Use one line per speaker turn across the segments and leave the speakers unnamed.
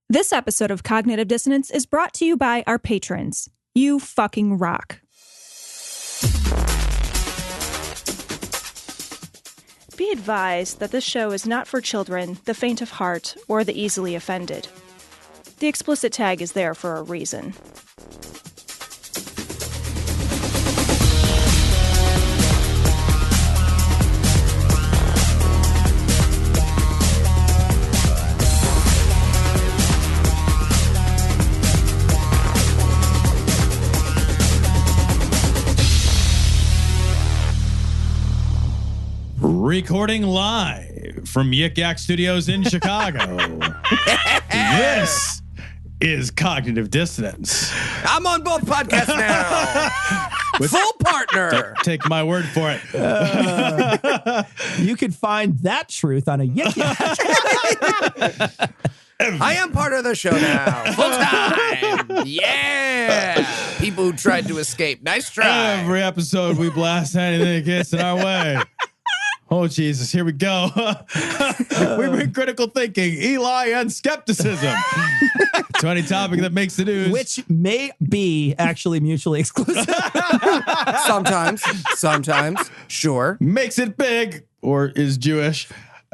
This episode of Cognitive Dissonance is brought to you by our patrons. You fucking rock. Be advised that this show is not for children, the faint of heart, or the easily offended. The explicit tag is there for a reason.
Recording live from Yik Yak Studios in Chicago. This is Cognitive Dissonance.
I'm on both podcasts now. Full partner.
Take my word for it.
You can find that truth on a Yik Yak.
I am part of the show now. Full time. Yeah. People who tried to escape. Nice try.
Every episode we blast anything that gets in our way. Oh, Jesus, here we go. We bring critical thinking, Eli, and skepticism to any topic that makes the news.
Which may be actually mutually exclusive.
Sometimes, sure.
Makes it big, or is Jewish,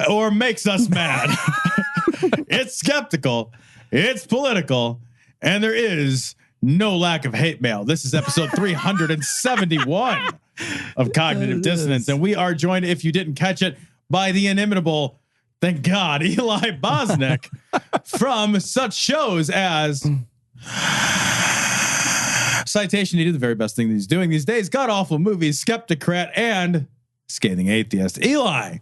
or makes us mad. It's skeptical, it's political, and there is no lack of hate mail. This is episode 371. Of Cognitive Dissonance. And we are joined, if you didn't catch it, by the inimitable, thank God, Eli Bosnick from such shows as Citation. He did the very best thing that he's doing these days. God Awful Movies, Skeptocrat, and Scathing Atheist. Eli.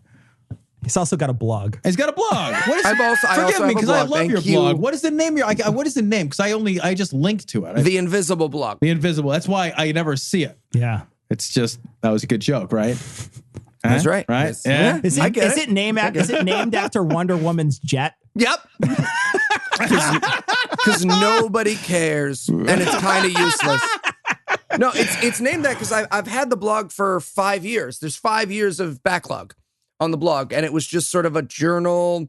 He's also got a blog.
He's got a blog. What is
Forgive
me, because I love your blog. What is the name? What is the name? Because I just linked to it.
The Invisible blog.
The Invisible. That's why I never see it.
Yeah.
It's just, that was a good joke, right?
That's right.
Right?
Yes.
Yeah.
Is it named after Wonder Woman's jet?
Yep. Because nobody cares, and it's kind of useless. No, it's named that because I've had the blog for 5 years. There's 5 years of backlog on the blog, and it was just sort of a journal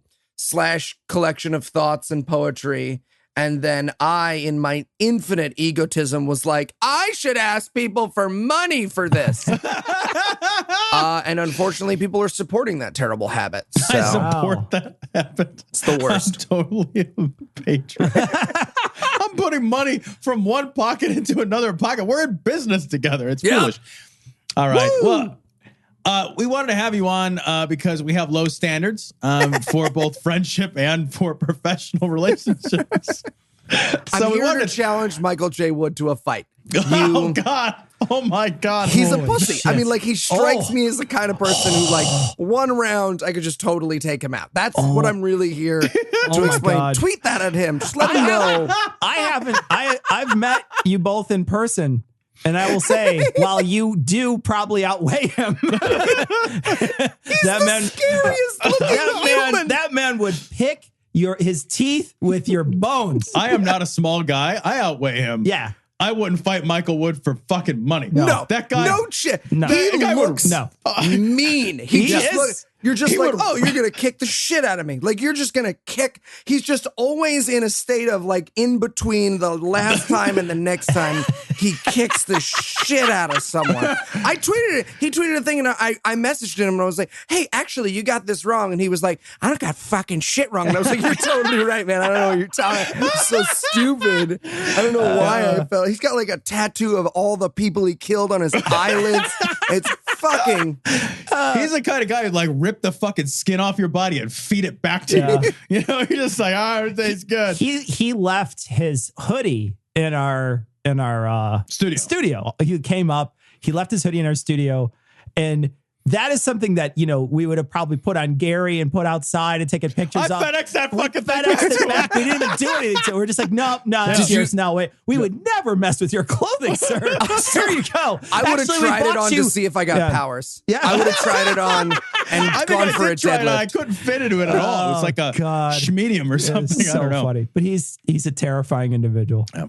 / collection of thoughts and poetry. And then I, in my infinite egotism, was like, I should ask people for money for this. And unfortunately, people are supporting that terrible habit. So.
I support that habit.
It's the worst.
I'm totally a patron. I'm putting money from one pocket into another pocket. We're in business together. It's foolish. All right. Woo! Well, we wanted to have you on because we have low standards for both friendship and for professional relationships.
I'm here to challenge Michael J. Wood to a fight.
Oh, God. Oh, my God.
He's
Holy
a pussy.
shit.
I mean, like, he strikes me as the kind of person who, like, one round, I could just totally take him out. That's what I'm really here to explain.
God.
Tweet that at him. Just let him know.
I've met you both in person. And I will say, while you do probably outweigh him,
scariest looking human.
That man would pick his teeth with your bones.
I am not a small guy. I outweigh him.
Yeah.
I wouldn't fight Michael Wood for fucking money.
No,
that guy.
No shit.
No.
He
That guy
looks mean.
He is.
You're just like, oh, you're going to kick the shit out of me. Like, you're just going to kick. He's just always in a state of, like, in between the last time and the next time he kicks the shit out of someone. I tweeted it. He tweeted a thing, and I messaged him, and I was like, hey, actually, you got this wrong. And he was like, I don't got fucking shit wrong. And I was like, you're totally right, man. I don't know what you're talking about. It's so stupid. I don't know why I felt. He's got, like, a tattoo of all the people he killed on his eyelids. It's fucking...
He's the kind of guy who'd, like, rip the fucking skin off your body and feed it back to you. You know, you're just like, oh, everything's good.
He left his hoodie in our studio. He came up, he left his hoodie in our studio, and that is something that, you know, we would have probably put on Gary and put outside and taken pictures of.
I FedExed that fucking thing.
FedExed it back. We didn't even do anything to it. We're just like, no, that's yours. No, wait. We would never mess with your clothing, sir. Here you go.
I would have tried it on to see if I got powers.
Yeah.
I would have tried it on and gone for a deadlift.
I couldn't fit into it at all. It was like a medium or something.
So
I don't know.
Funny. But he's a terrifying individual.
Yeah.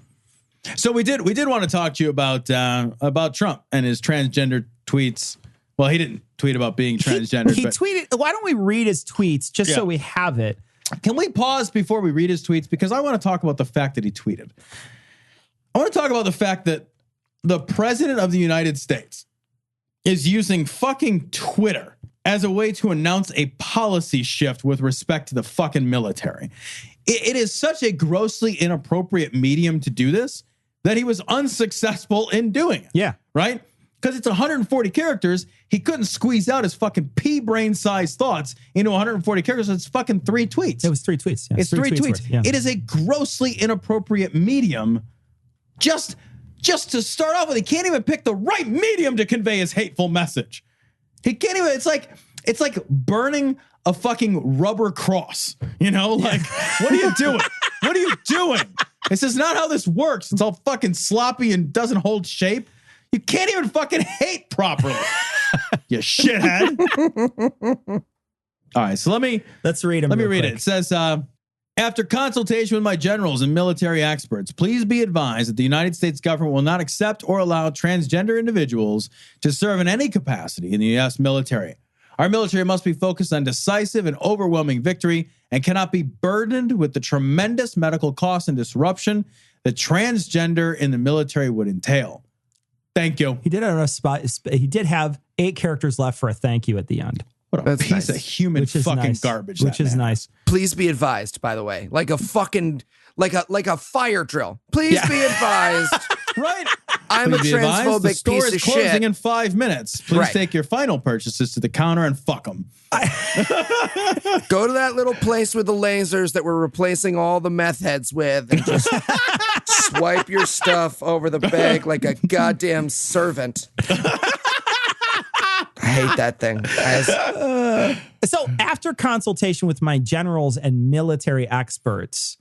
So we did want to talk to you about Trump and his transgender tweets. Well, he didn't tweet about being transgender.
He tweeted. Why don't we read his tweets just so we have it?
Can we pause before we read his tweets? Because I want to talk about the fact that he tweeted. I want to talk about the fact that the president of the United States is using fucking Twitter as a way to announce a policy shift with respect to the fucking military. It is such a grossly inappropriate medium to do this that he was unsuccessful in doing it.
Yeah.
Right? Because it's 140 characters. He couldn't squeeze out his fucking pea-brain sized thoughts into 140 characters. So it's fucking 3 tweets.
It was 3 tweets. Yeah,
it's 3 tweets.
worth, yeah.
It is a grossly inappropriate medium just to start off with. He can't even pick the right medium to convey his hateful message. He can't even, it's like burning a fucking rubber cross, like, what are you doing? What are you doing? This is not how this works. It's all fucking sloppy and doesn't hold shape. You can't even fucking hate properly. You shithead. All right, so
let's read them.
Let me read it. It says, after consultation with my generals and military experts, please be advised that the United States government will not accept or allow transgender individuals to serve in any capacity in the U.S. military. Our military must be focused on decisive and overwhelming victory and cannot be burdened with the tremendous medical costs and disruption that transgender in the military would entail. Thank you.
He did have a spot. He did have 8 characters left for a thank you at the end.
What a piece of human fucking garbage.
Which is nice.
Please be advised, by the way, like a fucking, like a fire drill. Please be advised.
Right.
I'm
Please
a transphobic
the store
piece
is
of
closing
shit.
in 5 minutes. Please take your final purchases to the counter and fuck them.
Go to that little place with the lasers that we're replacing all the meth heads with and just swipe your stuff over the bag like a goddamn servant. I hate that thing.
So after consultation with my generals and military experts,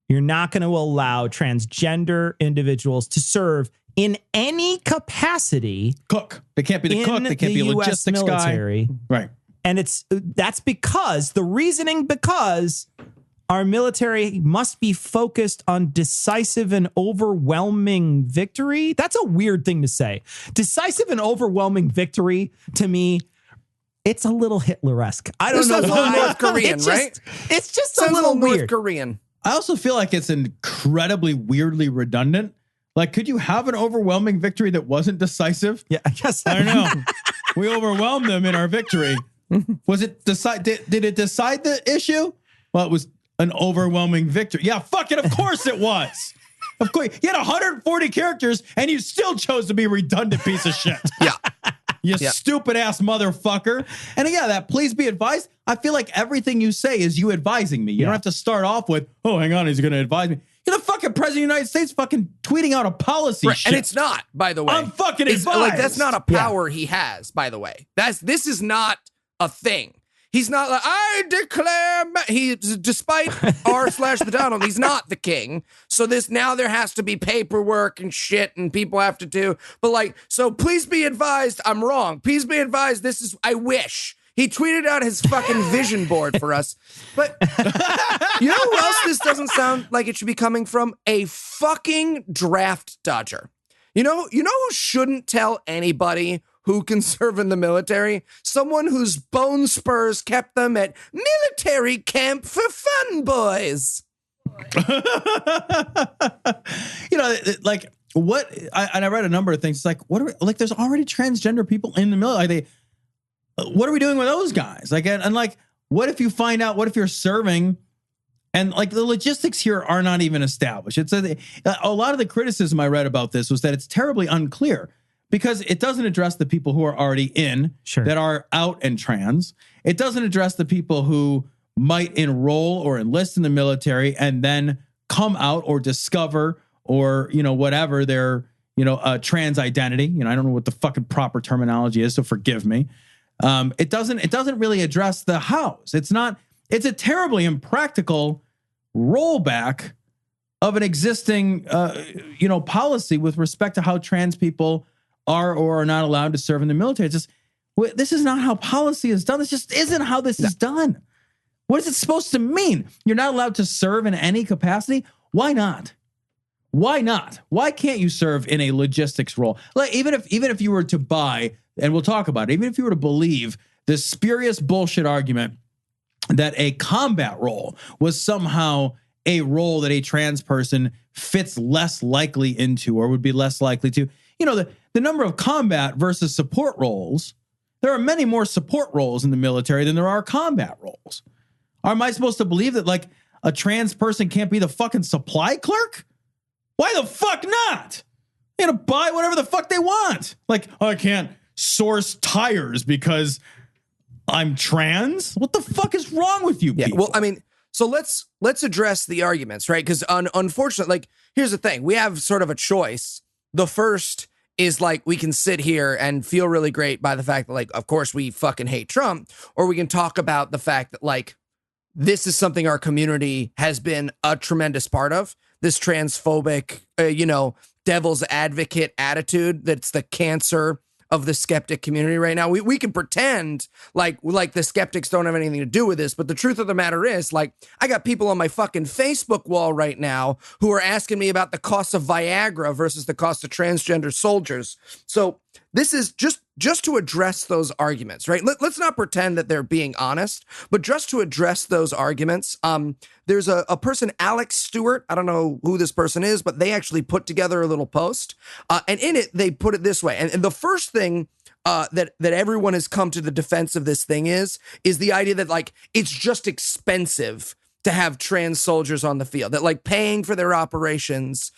you're not going to allow transgender individuals to serve in any capacity.
Cook. They can't be the cook. They can't be a logistics
military.
Guy. Right.
And that's because our military must be focused on decisive and overwhelming victory. That's a weird thing to say. Decisive and overwhelming victory, to me, it's a little Hitler-esque. I don't know
why.
Little
North Korean, right?
It's just a little weird.
North Korean.
I also feel like it's incredibly weirdly redundant. Like, could you have an overwhelming victory that wasn't decisive?
Yeah, I guess.
I don't know. We overwhelmed them in our victory. Was it did it decide the issue? Well, it was an overwhelming victory. Yeah, fucking of course it was. Of course. You had 140 characters and you still chose to be a redundant piece of shit.
Yeah.
You stupid ass motherfucker. And yeah, that please be advised. I feel like everything you say is you advising me. You don't have to start off with, oh, hang on, he's going to advise me. You're the fucking president of the United States fucking tweeting out a policy shit.
And it's not, by the way.
I'm fucking advised.
Like, that's not a power he has, by the way. This is not a thing. He's not like, I declare, despite r/the Donald, he's not the king. So now there has to be paperwork and shit and people have to do. But like, so please be advised, I'm wrong. Please be advised, I wish. He tweeted out his fucking vision board for us. But you know who else this doesn't sound like it should be coming from? A fucking draft dodger. You know who shouldn't tell anybody who can serve in the military? Someone whose bone spurs kept them at military camp for fun, boys.
Like what? I read a number of things. It's like, there's already transgender people in the military. What are we doing with those guys? Like, and like, what if you find out? What if you're serving? And like the logistics here are not even established. It's a lot of the criticism I read about this was that it's terribly unclear because it doesn't address the people who are already in that are out and trans. It doesn't address the people who might enroll or enlist in the military and then come out or discover or, whatever their, trans identity. I don't know what the fucking proper terminology is, so forgive me. It doesn't really address the hows. It's a terribly impractical rollback of an existing, policy with respect to how trans people are or are not allowed to serve in the military. It's just, this is not how policy is done. This just isn't how this is done. What is it supposed to mean? You're not allowed to serve in any capacity? Why not? Why not? Why can't you serve in a logistics role? Like even if you were to buy, and we'll talk about it, even if you were to believe this spurious bullshit argument that a combat role was somehow a role that a trans person fits less likely into or would be less likely to. You know, the number of combat versus support roles, there are many more support roles in the military than there are combat roles. Am I supposed to believe that, like, a trans person can't be the fucking supply clerk? Why the fuck not? They're gonna buy whatever the fuck they want. Like, oh, I can't source tires because I'm trans? What the fuck is wrong with you people?
Well, I mean, so let's address the arguments, right? Because unfortunately, like, here's the thing. We have sort of a choice. The first is, like, we can sit here and feel really great by the fact that, like, of course we fucking hate Trump, or we can talk about the fact that, like, this is something our community has been a tremendous part of, this transphobic, devil's advocate attitude that's the cancer of the skeptic community right now. We can pretend like the skeptics don't have anything to do with this, but the truth of the matter is, like, I got people on my fucking Facebook wall right now who are asking me about the cost of Viagra versus the cost of transgender soldiers. So this is just to address those arguments, right? Let's not pretend that they're being honest, but just to address those arguments. There's a person, Alex Stewart. I don't know who this person is, but they actually put together a little post. And in it, they put it this way. And the first thing that everyone has come to the defense of this thing is the idea that, like, it's just expensive to have trans soldiers on the field, that, like, paying for their operations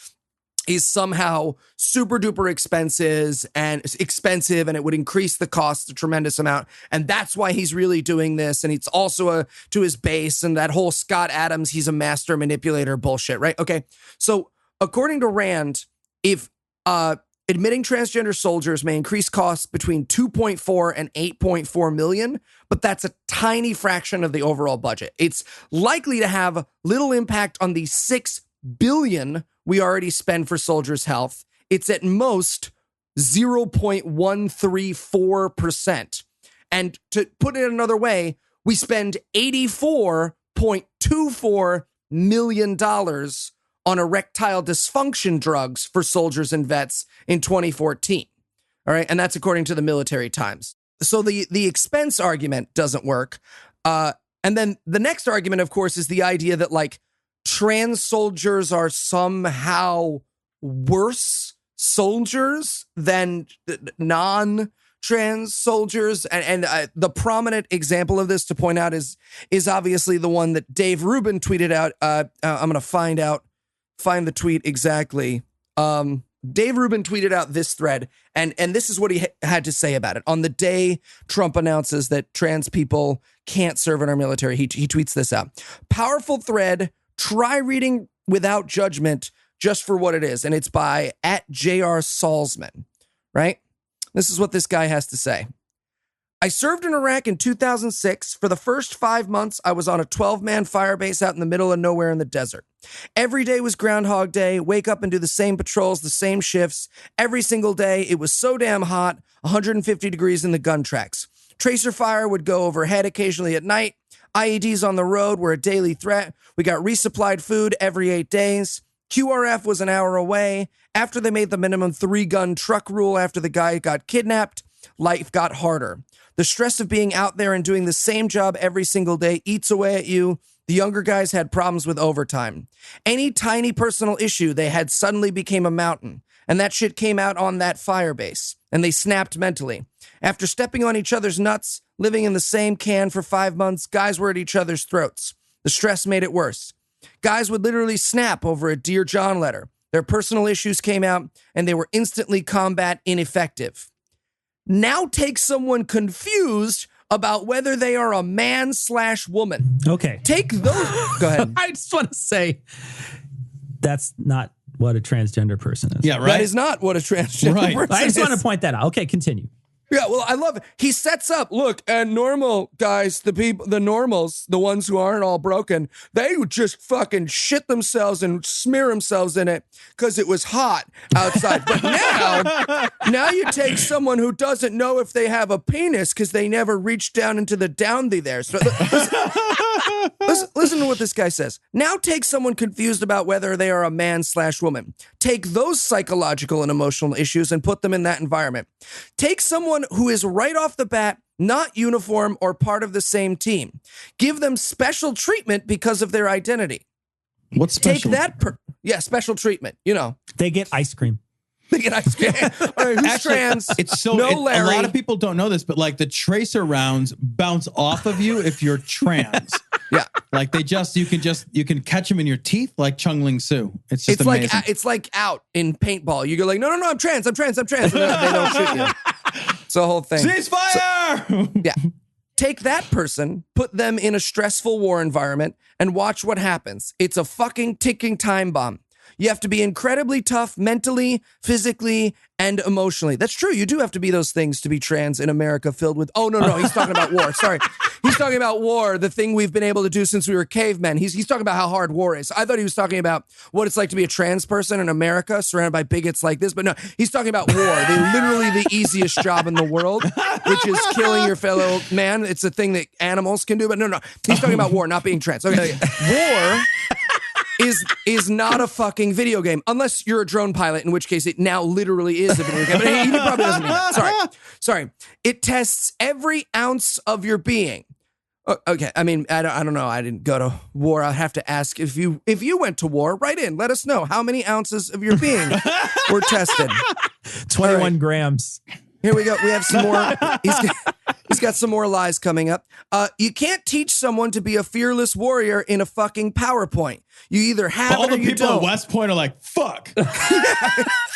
is somehow super duper expensive and it would increase the cost a tremendous amount. And that's why he's really doing this. And it's also to his base, and that whole Scott Adams, he's a master manipulator bullshit, right? Okay. So according to Rand, if admitting transgender soldiers may increase costs between 2.4 and 8.4 million, but that's a tiny fraction of the overall budget. It's likely to have little impact on the $6 billion we already spend for soldiers' health. It's at most 0.134%. And to put it another way, we spend $84.24 million on erectile dysfunction drugs for soldiers and vets in 2014. All right. And that's according to the Military Times. So the expense argument doesn't work. And then the next argument, of course, is the idea that, like, trans soldiers are somehow worse soldiers than non-trans soldiers. And the prominent example of this to point out is obviously the one that Dave Rubin tweeted out. I'm going to find the tweet exactly. Dave Rubin tweeted out this thread, and this is what he had to say about it. On the day Trump announces that trans people can't serve in our military, he tweets this out. Powerful thread. Try reading without judgment, just for what it is. And it's by @JR Salzman, right? This is what this guy has to say. I served in Iraq in 2006. For the first 5 months, I was on a 12-man fire base out in the middle of nowhere in the desert. Every day was Groundhog Day. Wake up and do the same patrols, the same shifts. Every single day, it was so damn hot, 150 degrees in the gun tracks. Tracer fire would go overhead occasionally at night. IEDs on the road were a daily threat. We got resupplied food every 8 days. QRF was an hour away. After they made the minimum 3-gun truck rule after the guy got kidnapped, life got harder. The stress of being out there and doing the same job every single day eats away at you. The younger guys had problems with overtime. Any tiny personal issue they had suddenly became a mountain. And that shit came out on that fire base. And they snapped mentally. After stepping on each other's nuts, living in the same can for 5 months, guys were at each other's throats. The stress made it worse. Guys would literally snap over a Dear John letter. Their personal issues came out, and they were instantly combat ineffective. Now take someone confused about whether they are a man/woman.
Okay.
Take those. Go ahead.
I just want to say that's not what a transgender person is.
Yeah, right.
That is not what a transgender person is.
I just want to point that out. Okay, continue.
Yeah, well, I love it. He sets up, look, and normal guys, the normals, the ones who aren't all broken, they would just fucking shit themselves and smear themselves in it because it was hot outside. But now you take someone who doesn't know if they have a penis because they never reached down into the downy there. So listen to what this guy says. Now take someone confused about whether they are a man/woman. Take those psychological and emotional issues and put them in that environment. Take someone who is right off the bat not uniform or part of the same team. Give them special treatment because of their identity.
What's special?
Take that special treatment. You know,
They get ice cream.
they get ice cream. All right, who's trans?
It's so
no
a
Larry.
lot of people don't know this, but like the tracer rounds bounce off of you if you're trans.
Yeah,
Like you can catch them in your teeth like Chung Ling Soo. It's just amazing.
it's like out in paintball. You go like, no, I'm trans. And then they don't shoot you. It's the whole thing.
Ceasefire!
Yeah. Take that person, put them in a stressful war environment, and watch what happens. It's a fucking ticking time bomb. You have to be incredibly tough mentally, physically, and emotionally. That's true. You do have to be those things to be trans in America filled with... Oh, no. He's talking about war. Sorry. He's talking about war, the thing we've been able to do since we were cavemen. He's talking about how hard war is. I thought he was talking about what it's like to be a trans person in America surrounded by bigots like this. But no, he's talking about war. They're literally the easiest job in the world, which is killing your fellow man. It's a thing that animals can do. But no. He's talking about war, not being trans. Okay. War... is not a fucking video game unless you're a drone pilot, in which case it now literally is a video game. But he probably doesn't mean that. Sorry. It tests every ounce of your being. Okay. I mean, I don't know. I didn't go to war. I'll have to ask if you went to war. Write in. Let us know how many ounces of your being were tested.
21 grams.
Here we go. We have some more. He's got some more lies coming up. You can't teach someone to be a fearless warrior in a fucking PowerPoint. You either have
All
it or
the
you
people
don't.
at West Point are like, fuck.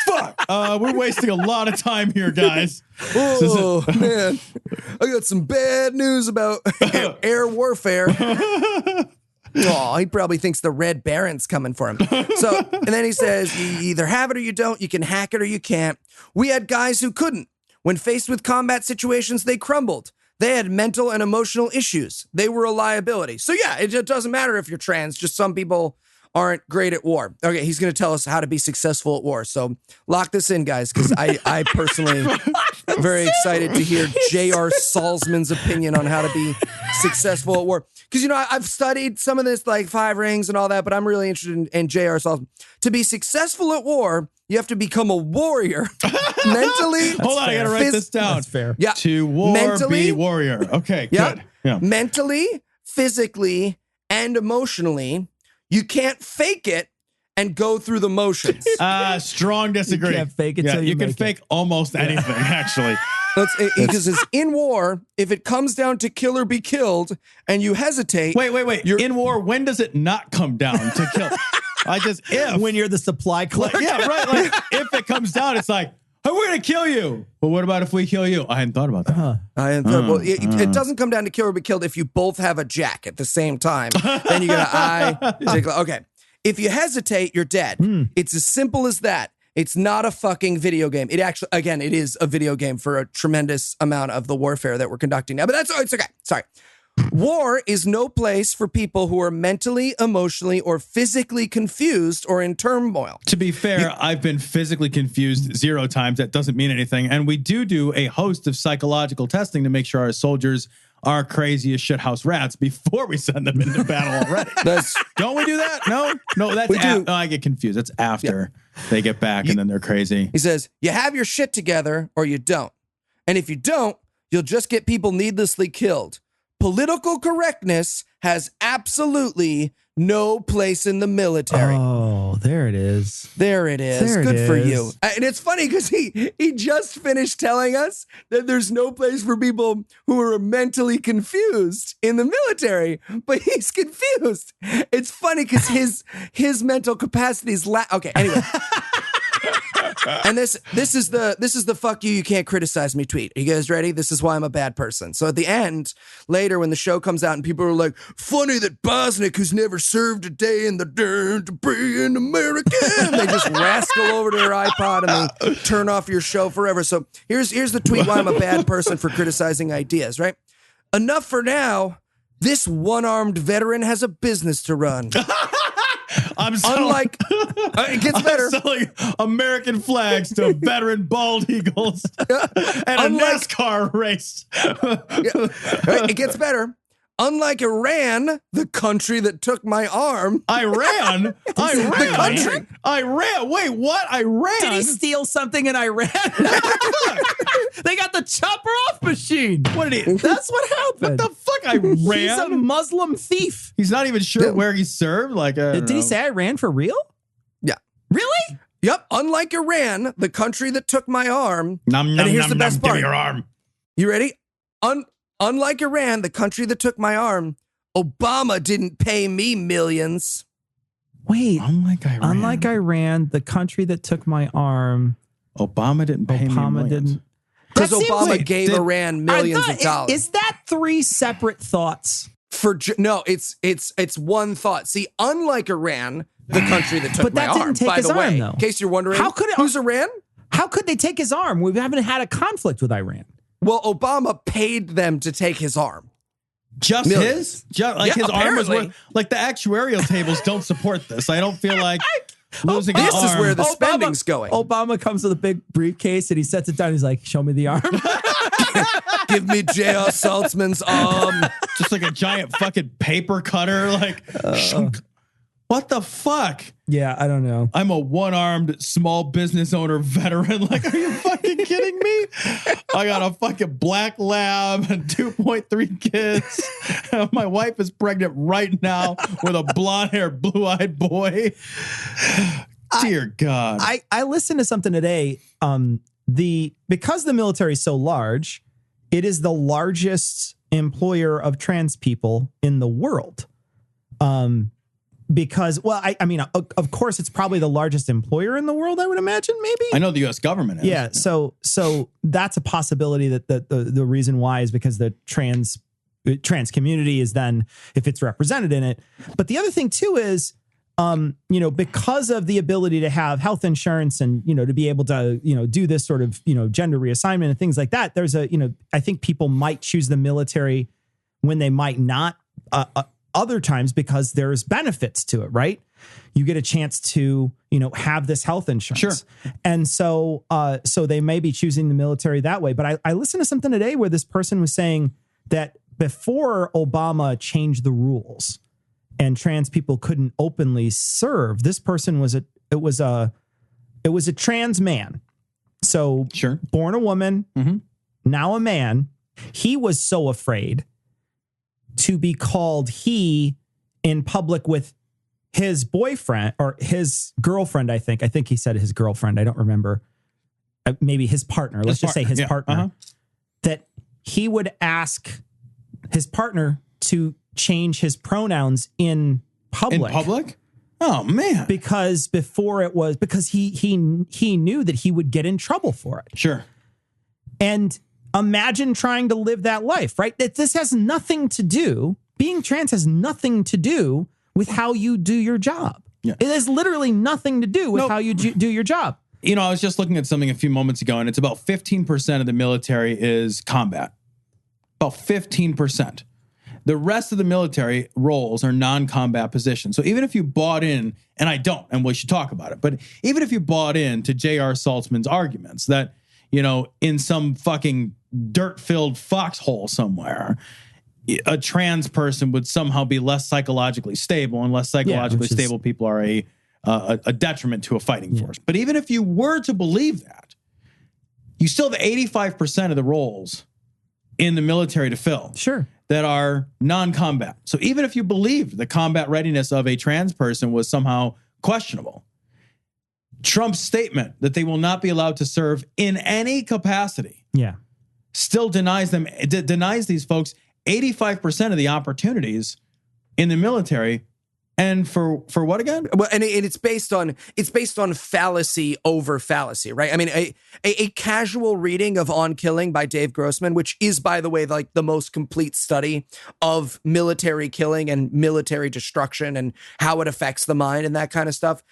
Fuck. We're wasting a lot of time here, guys.
Oh, man. I got some bad news about air warfare. Oh, he probably thinks the Red Baron's coming for him. So, and then he says, you either have it or you don't. You can hack it or you can't. We had guys who couldn't. When faced with combat situations, they crumbled. They had mental and emotional issues. They were a liability. So yeah, it doesn't matter if you're trans. Just some people aren't great at war. Okay, he's going to tell us how to be successful at war. So lock this in, guys, because I personally am very excited to hear J.R. Salzman's opinion on how to be successful at war. Because, you know, I've studied some of this, like Five Rings and all that, but I'm really interested in J.R. Salzman. To be successful at war, you have to become a warrior mentally.
Hold on, I got to write this down.
That's fair.
Yeah.
To war,
mentally,
be warrior. Okay,
yeah,
good. Yeah.
Mentally, physically, and emotionally. You can't fake it and go through the motions.
Strong disagree.
You can't fake it till you
can
make
fake almost anything, actually.
Because it's in war, if it comes down to kill or be killed and you hesitate.
Wait. You're in war. When does it not come down to kill?
When you're the supply clerk.
Yeah, right. Like if it comes down, it's like, oh, we're going to kill you. But what about if we kill you? I hadn't thought about that.
It doesn't come down to kill or be killed if you both have a jack at the same time. Then you got to okay. If you hesitate, you're dead. It's as simple as that. It's not a fucking video game. It actually, again, it is a video game for a tremendous amount of the warfare that we're conducting now. But it's okay. Sorry. War is no place for people who are mentally, emotionally, or physically confused or in turmoil.
To be fair, I've been physically confused 0 times. That doesn't mean anything. And we do a host of psychological testing to make sure our soldiers are crazy as shithouse rats before we send them into battle already. Don't we do that? No, that's no, I get confused. That's after they get back and then they're crazy.
He says, you have your shit together or you don't. And if you don't, you'll just get people needlessly killed. Political correctness has absolutely no place in the military.
Oh, there it is.
There it is. Good for you. And it's funny because he just finished telling us that there's no place for people who are mentally confused in the military, but he's confused. It's funny because his mental capacity is okay. Anyway. And this is the fuck you can't criticize me tweet. Are you guys ready? This is why I'm a bad person. So at the end, later when the show comes out and people are like, funny that Bosnick, who's never served a day in the dirt to be an American, they just rascal over to their iPod and they turn off your show forever. So here's the tweet why I'm a bad person for criticizing ideas, right? Enough for now. This one-armed veteran has a business to run. It gets better.
Selling American flags to veteran bald eagles and a NASCAR race.
It gets better. unlike Iran, the country that took my arm.
Iran?
The country.
Iran. Wait, what? Iran?
Did he steal something in Iran? They got the chopper off machine.
What did he?
That's what happened.
What the fuck? Iran?
He's a Muslim thief.
He's not even sure where he served. Like,
Did he say Iran for real?
Yeah.
Really?
Yep. Unlike Iran, the country that took my arm.
Nom, nom,
and here's
nom,
the best
nom,
part.
give me your arm.
You ready? Unlike Iran, the country that took my arm, Obama didn't pay me millions.
Wait.
Unlike
Iran, the country that took my arm.
Obama didn't pay me millions.
Because
That seems
Obama
like-
gave Iran millions of dollars.
Is that three separate thoughts?
No, it's one thought. See, unlike Iran, the country that took
But that
my
didn't
arm,
take
by
his
the way,
arm, though.
in case you're wondering,
How could it-
who's Iran?
How could they take his arm? We haven't had a conflict with Iran.
Well, Obama paid them to take his arm.
Just
Millions.
his? Like
Yeah,
his arm was
apparently.
worth, like the actuarial tables don't support this. I don't feel like losing
This
an
is
arm.
where the spending's going.
Obama comes with a big briefcase and he sets it down. He's like, show me the arm.
Give me J.R. Saltzman's arm.
Just like a giant fucking paper cutter. Like, shunk. What the fuck?
Yeah, I don't know.
I'm a one-armed small business owner veteran. Like, are you fucking kidding me? I got a fucking black lab and 2.3 kids. My wife is pregnant right now with a blonde-haired, blue-eyed boy. Dear God.
I listened to something today. Because the military is so large, it is the largest employer of trans people in the world. Because, well, I mean, of course, it's probably the largest employer in the world, I would imagine, maybe.
I know the U.S. government is.
Yeah, so that's a possibility that the reason why is because the trans community is then, if it's represented in it. But the other thing too is, because of the ability to have health insurance and, to be able to, do this sort of, gender reassignment and things like that, there's I think people might choose the military when they might not other times because there's benefits to it, right? You get a chance to, have this health insurance.
Sure.
And so they may be choosing the military that way. But I listened to something today where this person was saying that before Obama changed the rules and trans people couldn't openly serve, this person was a trans man. So
Sure.
Born a woman, now a man. He was so afraid to be called he in public with his boyfriend or his girlfriend, I think. I think he said his girlfriend. I don't remember. Maybe his partner. Let's just say his partner. That he would ask his partner to change his pronouns in public.
In public? Oh, man.
Because before it was, because he knew that he would get in trouble for it.
Sure.
And imagine trying to live that life, right? That this has nothing to do, being trans has nothing to do with how you do your job.
Yeah.
It has literally nothing to do with how you do your job.
I was just looking at something a few moments ago, and it's about 15% of the military is combat. About 15%. The rest of the military roles are non-combat positions. So even if you bought in, and I don't, and we should talk about it, but even if you bought in to J.R. Saltzman's arguments that, in some fucking dirt-filled foxhole somewhere, a trans person would somehow be less psychologically stable, and less psychologically stable people are a detriment to a fighting force. But even if you were to believe that, you still have 85% of the roles in the military to fill.
Sure.
That are non-combat. So even if you believed the combat readiness of a trans person was somehow questionable, Trump's statement that they will not be allowed to serve in any capacity still denies these folks 85% of the opportunities in the military. And for what again?
Well, and it's based on fallacy over fallacy, right? I mean, a casual reading of On Killing by Dave Grossman, which is, by the way, like the most complete study of military killing and military destruction and how it affects the mind and that kind of stuff.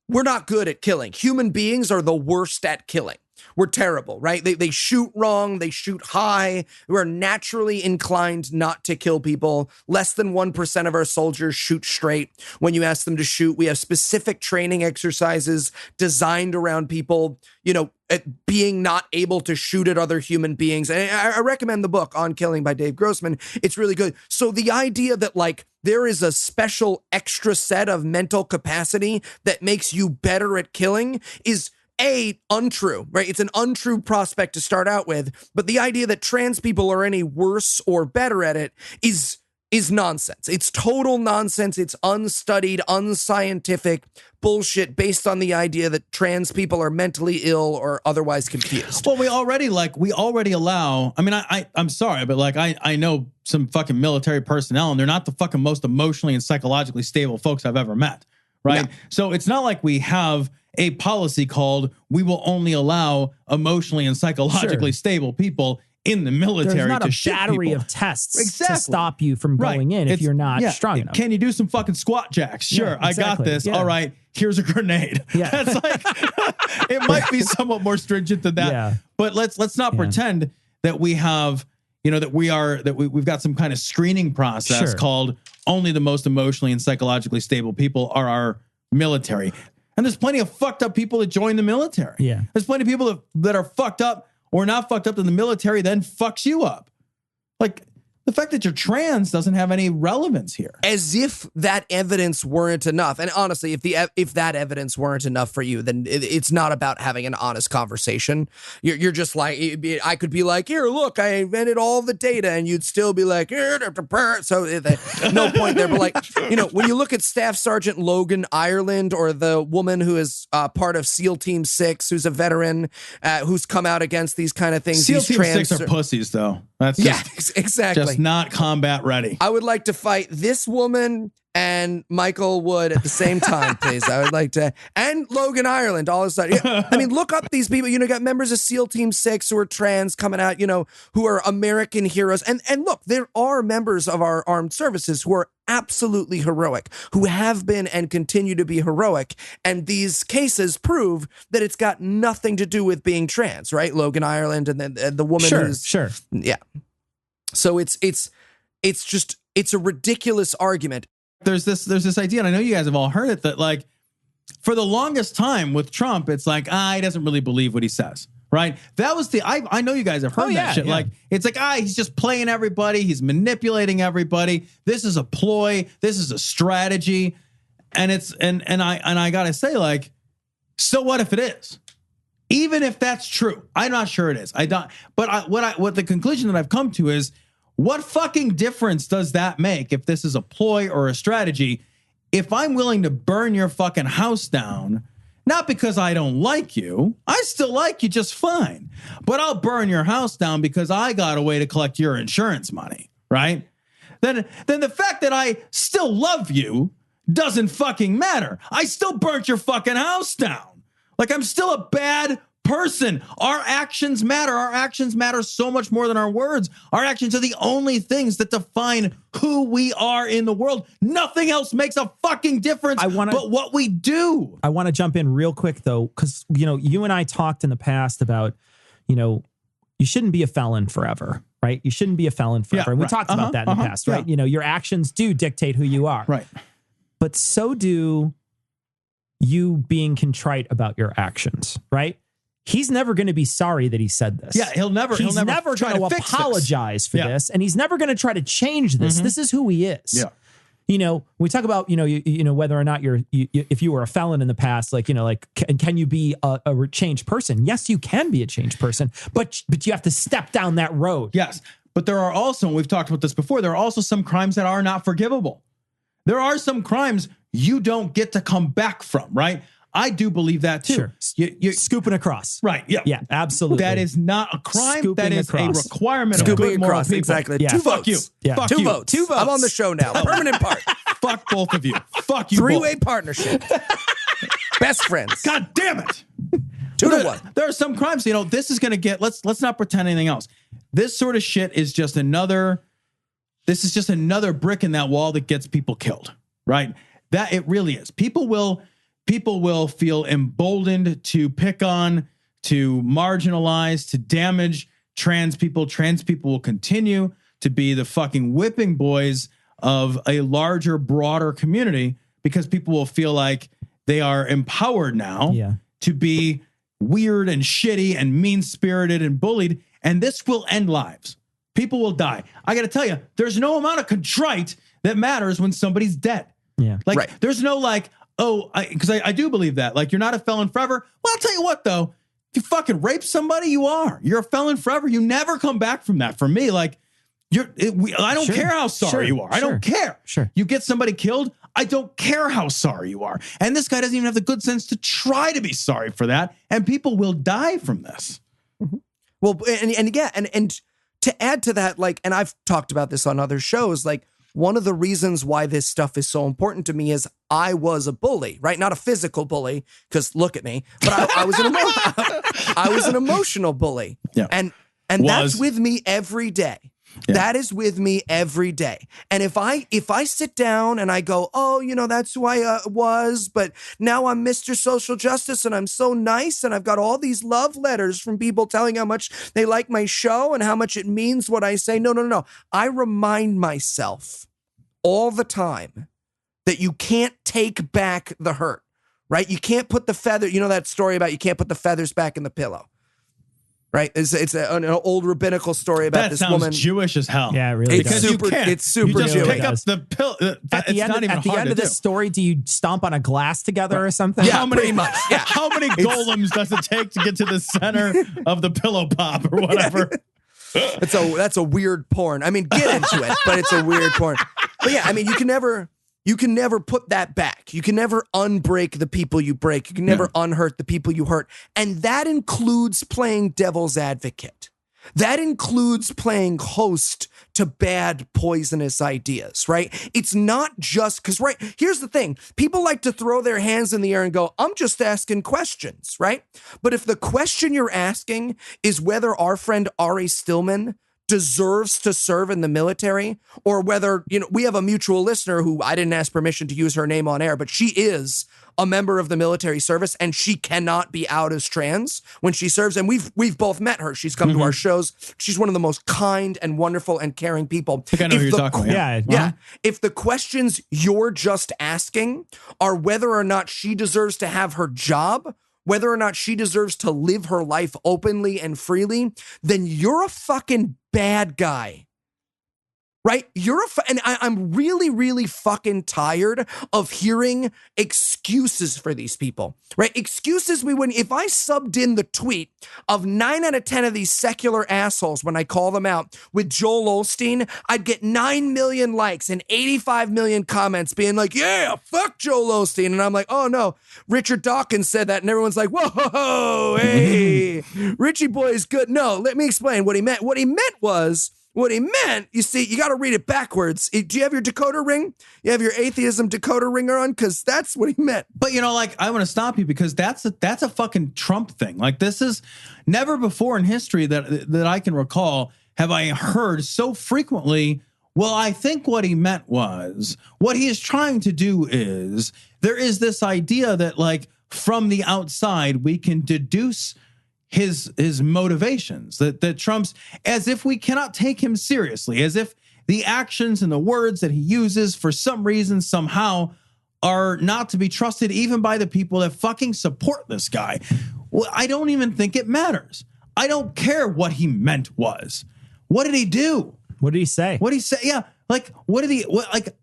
We're not good at killing. Human beings are the worst at killing. We're terrible, right? They shoot wrong. They shoot high. We're naturally inclined not to kill people. Less than 1% of our soldiers shoot straight when you ask them to shoot. We have specific training exercises designed around people, at being not able to shoot at other human beings. And I recommend the book On Killing by Dave Grossman. It's really good. So the idea that like there is a special extra set of mental capacity that makes you better at killing is untrue, right? It's an untrue prospect to start out with. But the idea that trans people are any worse or better at it is nonsense. It's total nonsense. It's unstudied, unscientific bullshit based on the idea that trans people are mentally ill or otherwise confused.
Well, we already allow, I mean, I'm sorry, but like, I know some fucking military personnel and they're not the fucking most emotionally and psychologically stable folks I've ever met. Right. Yeah. So it's not like we have a policy called, we will only allow emotionally and psychologically stable people in the military.
There's not
to
a battery
people.
of tests to stop you from going in if you're not strong enough.
Can you do some fucking squat jacks? Sure, I got this. Yeah. All right, here's a grenade. Yeah. That's like, it might be somewhat more stringent than that. Yeah. But let's not pretend that we have, that we've got some kind of screening process called only the most emotionally and psychologically stable people are our military. And there's plenty of fucked up people that join the military. Yeah. There's plenty of people that are fucked up or not fucked up in the military then fucks you up. Like, the fact that you're trans doesn't have any relevance here.
As if that evidence weren't enough. And honestly, if that evidence weren't enough for you, then it's not about having an honest conversation. You're just like, I could be like, here, look, I invented all the data, and you'd still be like, so no point there. But like, when you look at Staff Sergeant Logan Ireland, or the woman who is part of SEAL Team 6, who's a veteran, who's come out against these kind of things.
SEAL Team 6 are pussies, though. That's
exactly.
Just not combat ready.
I would like to fight this woman and Michael Wood at the same time, please. I would like to, and Logan Ireland all of a sudden. I mean, look up these people. You got members of SEAL Team 6 who are trans coming out, who are American heroes. And look, there are members of our armed services who are absolutely heroic, who have been and continue to be heroic. And these cases prove that it's got nothing to do with being trans, right? Logan Ireland and then the woman who's yeah. So it's a ridiculous argument.
There's this idea, and I know you guys have all heard it, that like for the longest time with Trump, it's like, he doesn't really believe what he says, right? That was I know you guys have heard that shit. Yeah. Like, it's like, he's just playing everybody. He's manipulating everybody. This is a ploy. This is a strategy. And I gotta say, like, so what if it is? Even if that's true, I'm not sure it is. I don't. But what the conclusion that I've come to is, what fucking difference does that make if this is a ploy or a strategy? If I'm willing to burn your fucking house down, not because I don't like you, I still like you just fine, but I'll burn your house down because I got a way to collect your insurance money, right? Then the fact that I still love you doesn't fucking matter. I still burnt your fucking house down. Like, I'm still a bad person. Our actions matter. Our actions matter so much more than our words. Our actions are the only things that define who we are in the world. Nothing else makes a fucking difference but what we do.
I want to jump in real quick, though, because, you and I talked in the past about, you shouldn't be a felon forever, right? You shouldn't be a felon forever. And we talked about that in the past, right? Yeah. Your actions do dictate who you are.
Right.
But so do you being contrite about your actions, right? He's never going to be sorry that he said this.
Yeah, he'll never
going to apologize for this, and he's never going to try to change this. Mm-hmm. This is who he is. Yeah. We talk about, whether or not if you were a felon in the past, can you be a changed person? Yes, you can be a changed person, but you have to step down that road.
Yes. But there are also, and we've talked about this before, there are also some crimes that are not forgivable. There are some crimes you don't get to come back from, right? I do believe that too.
Sure. You're scooping across.
Right. Yeah.
Yeah, absolutely.
That is not a crime.
Scooping
that is
across.
A requirement
Scooping
of good moral
across,
people.
exactly.
Yeah.
2
Fuck
votes.
you.
Yeah.
Fuck
2
you.
votes.
2 votes.
I'm on the show now. Permanent part.
Fuck both of you. Fuck you
3-way
both.
partnership. Best friends.
God damn it.
2-1.
There are some crimes, this is going to get, let's not pretend anything else. This sort of shit is just another brick in that wall that gets people killed, right? That it really is. People will feel emboldened to pick on, to marginalize, to damage trans people. Trans people will continue to be the fucking whipping boys of a larger, broader community because people will feel like they are empowered now to be weird and shitty and mean-spirited and bullied, and this will end lives. People will die. I got to tell you, there's no amount of contrite that matters when somebody's dead.
Yeah.
Like, there's no like, because I do believe that. Like, you're not a felon forever. Well, I'll tell you what, though. If you fucking rape somebody, you are. You're a felon forever. You never come back from that. For me, like, I don't care how sorry you are. I don't care.
Sure.
You get somebody killed, I don't care how sorry you are. And this guy doesn't even have the good sense to try to be sorry for that. And people will die from this.
Mm-hmm. Well, and to add to that, like, and I've talked about this on other shows, like, one of the reasons why this stuff is so important to me is I was a bully, right? Not a physical bully, because look at me, but I was an emotional bully. Yeah. And that's with me every day. Yeah. That is with me every day. And if I sit down and I go, oh, you know, that's who I was, but now I'm Mr. Social Justice and I'm so nice and I've got all these love letters from people telling how much they like my show and how much it means what I say. No. I remind myself all the time that you can't take back the hurt, right? You can't put the feather, you know that story about you can't put the feathers back in the pillow. Right, it's an old rabbinical story about this woman.
Jewish as hell.
Yeah, it really
it's
does.
super. It's super
you just
Jewish.
pick up the pill.
At the end of this story, do you stomp on a glass together or something?
Yeah, pretty much. Yeah.
How many golems does it take to get to the center of the pillow pop or whatever?
That's a weird porn. I mean, get into it, but it's a weird porn. But yeah, I mean, you can never put that back. You can never unbreak the people you break. You can never unhurt the people you hurt. And that includes playing devil's advocate. That includes playing host to bad, poisonous ideas, right? It's not just because, right, here's the thing. People like to throw their hands in the air and go, I'm just asking questions, right? But if the question you're asking is whether our friend Ari Stillman deserves to serve in the military, or whether, you know, we have a mutual listener who I didn't ask permission to use her name on air, but she is a member of the military service and she cannot be out as trans when she serves. And we've both met her. She's come to our shows. She's one of the most kind and wonderful and caring people.
I think I know who you're talking about.
Yeah. If the questions you're just asking are whether or not she deserves to have her job, whether or not she deserves to live her life openly and freely, then you're a fucking bad guy. Right? And I'm really, really fucking tired of hearing excuses for these people, right? Excuses we wouldn't, if I subbed in the tweet of 9 out of 10 of these secular assholes when I call them out with Joel Osteen, I'd get 9 million likes and 85 million comments being like, yeah, fuck Joel Osteen. And I'm like, oh no, Richard Dawkins said that. And everyone's like, whoa, hey, Richie boy is good. No, let me explain what he meant. What he meant, you see, you got to read it backwards. Do you have your decoder ring? You have your atheism decoder ringer on? Because that's what he meant.
But, you know, like, I want to stop you because that's a fucking Trump thing. Like, this is never before in history that I can recall have I heard so frequently, well, I think what he meant was, what he is trying to do is, there is this idea that, like, from the outside, we can deduce his motivations, that Trump's, as if we cannot take him seriously, as if the actions and the words that he uses for some reason somehow are not to be trusted even by the people that fucking support this guy. Well, I don't even think it matters. I don't care what he meant was. What did he do?
What did he say?
What did he say? Yeah. Like, what did he,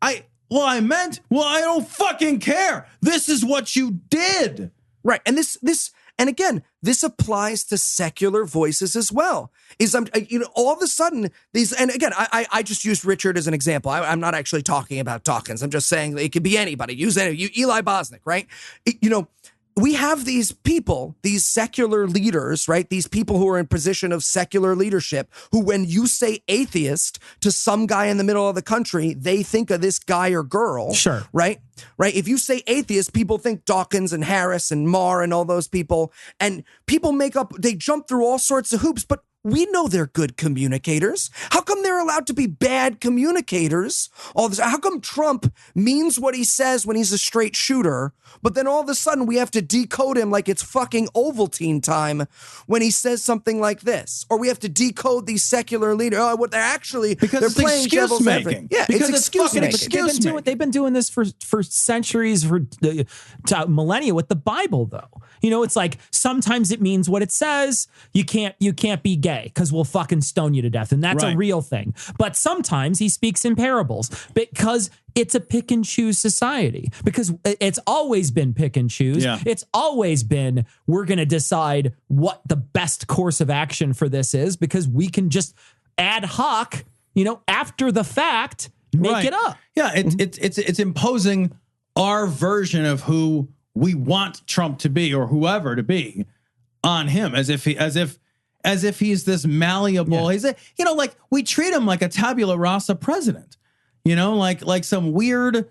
I don't fucking care. This is what you did.
Right. And and again, this applies to secular voices as well. All of a sudden these, and again, I just used Richard as an example. I'm not actually talking about Dawkins. I'm just saying it could be anybody. Use any, Eli Bosnick, right? We have these people, these secular leaders, right? These people who are in position of secular leadership, who, when you say atheist to some guy in the middle of the country, they think of this guy or girl.
Sure.
Right? Right. If you say atheist, people think Dawkins and Harris and Marr and all those people. And people they jump through all sorts of hoops, but we know they're good communicators. How come they're allowed to be bad communicators? All this. How come Trump means what he says when he's a straight shooter, but then all of a sudden we have to decode him like it's fucking Ovaltine time when he says something like this? Or we have to decode these secular leaders. Oh, what they're actually
because
they're
it's
playing
excuse
devil's
making.
advocate. Yeah,
because
it's excuse
fucking
making.
excuse
They've been doing this for centuries, for millennia with the Bible, though. You know, it's like sometimes it means what it says. You can't be gay because we'll fucking stone you to death, and that's a real thing. But sometimes he speaks in parables because it's a pick and choose society. Because it's always been pick and choose.
Yeah.
It's always been we're going to decide what the best course of action for this is because we can just ad hoc, after the fact, make it up.
Yeah, it's imposing our version of who we want Trump to be or whoever to be on him as if he's this malleable. He's like we treat him like a tabula rasa president. Like some weird,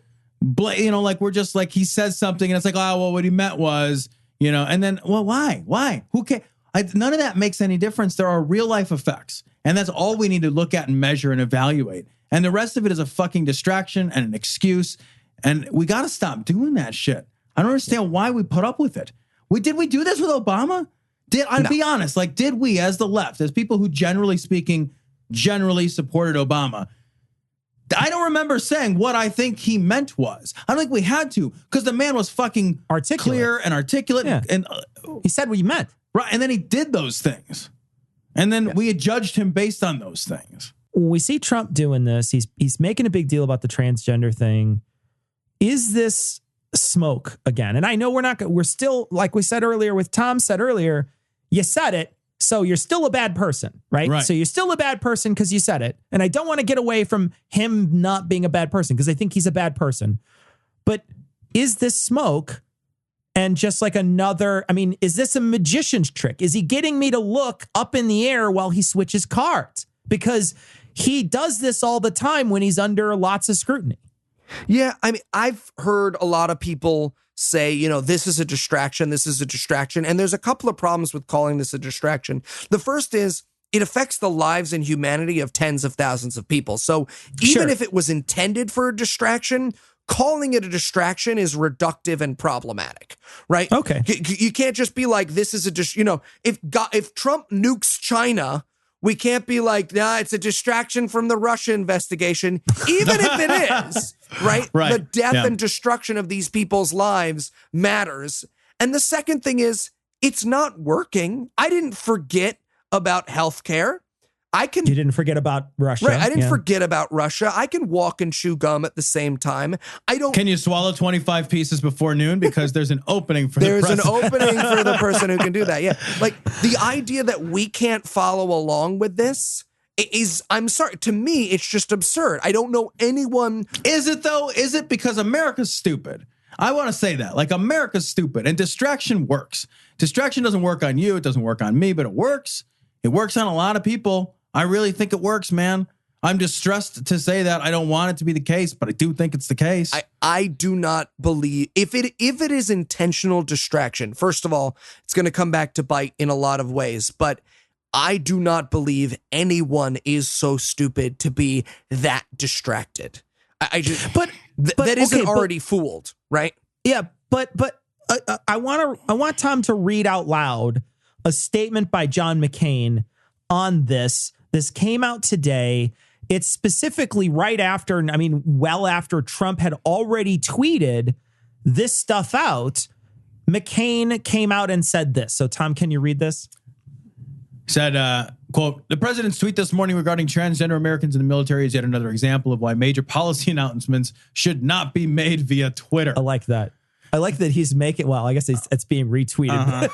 like we're just like he says something and it's like, oh well, what he meant was, and then why who cares? None of that makes any difference. There are real life effects, and that's all we need to look at and measure and evaluate. And the rest of it is a fucking distraction and an excuse. And we got to stop doing that shit. I don't understand why we put up with it. Did we do this with Obama? Be honest, like, did we as the left, as people who generally speaking, generally supported Obama? I don't remember saying what I think he meant was. I don't think we had to because the man was fucking clear and articulate.
Yeah.
And
he said what he meant.
Right. And then he did those things. And then we had judged him based on those things.
When we see Trump doing this, he's making a big deal about the transgender thing. Is this smoke again? And I know we're still, like we said earlier, with Tom said earlier, you said it, so you're still a bad person, right? So you're still a bad person because you said it. And I don't want to get away from him not being a bad person because I think he's a bad person. But is this smoke? And just like is this a magician's trick? Is he getting me to look up in the air while he switches cards? Because he does this all the time when he's under lots of scrutiny.
Yeah, I've heard a lot of people say, this is a distraction, this is a distraction. And there's a couple of problems with calling this a distraction. The first is it affects the lives and humanity of tens of thousands of people. So even if it was intended for a distraction, calling it a distraction is reductive and problematic, right?
Okay.
You can't just be like, this is if Trump nukes China, we can't be like, it's a distraction from the Russia investigation, even if it is, right? The death and destruction of these people's lives matters. And the second thing is, it's not working. I didn't forget about healthcare. You
didn't forget about Russia.
Right, I didn't forget about Russia. I can walk and chew gum at the same time.
Can you swallow 25 pieces before noon? Because there's an opening for
There's an opening for the person who can do that. Yeah. Like the idea that we can't follow along with this I'm sorry, to me, it's just absurd. I don't know anyone.
Is it though? Is it because America's stupid? I want to say that. Like, America's stupid and distraction works. Distraction doesn't work on you. It doesn't work on me, but it works. It works on a lot of people. I really think it works, man. I'm distressed to say that. I don't want it to be the case, but I do think it's the case.
I do not believe if it is intentional distraction. First of all, it's going to come back to bite in a lot of ways, but I do not believe anyone is so stupid to be that distracted. That isn't already fooled, right?
Yeah, but I want Tom to read out loud a statement by John McCain on this. This came out today. It's specifically right after, well after Trump had already tweeted this stuff out. McCain came out and said this. So, Tom, can you read this?
Said, quote, the president's tweet this morning regarding transgender Americans in the military is yet another example of why major policy announcements should not be made via Twitter.
I like that. I like that he's making, well, I guess it's being retweeted.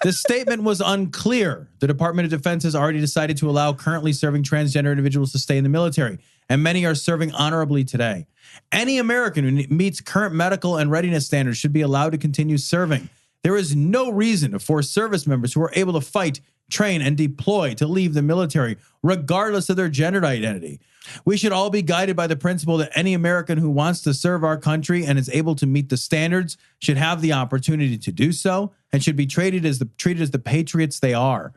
The statement was unclear. The Department of Defense has already decided to allow currently serving transgender individuals to stay in the military, and many are serving honorably today. Any American who meets current medical and readiness standards should be allowed to continue serving. There is no reason to force service members who are able to fight, train, and deploy to leave the military, regardless of their gender identity. We should all be guided by the principle that any American who wants to serve our country and is able to meet the standards should have the opportunity to do so and should be treated as the patriots they are.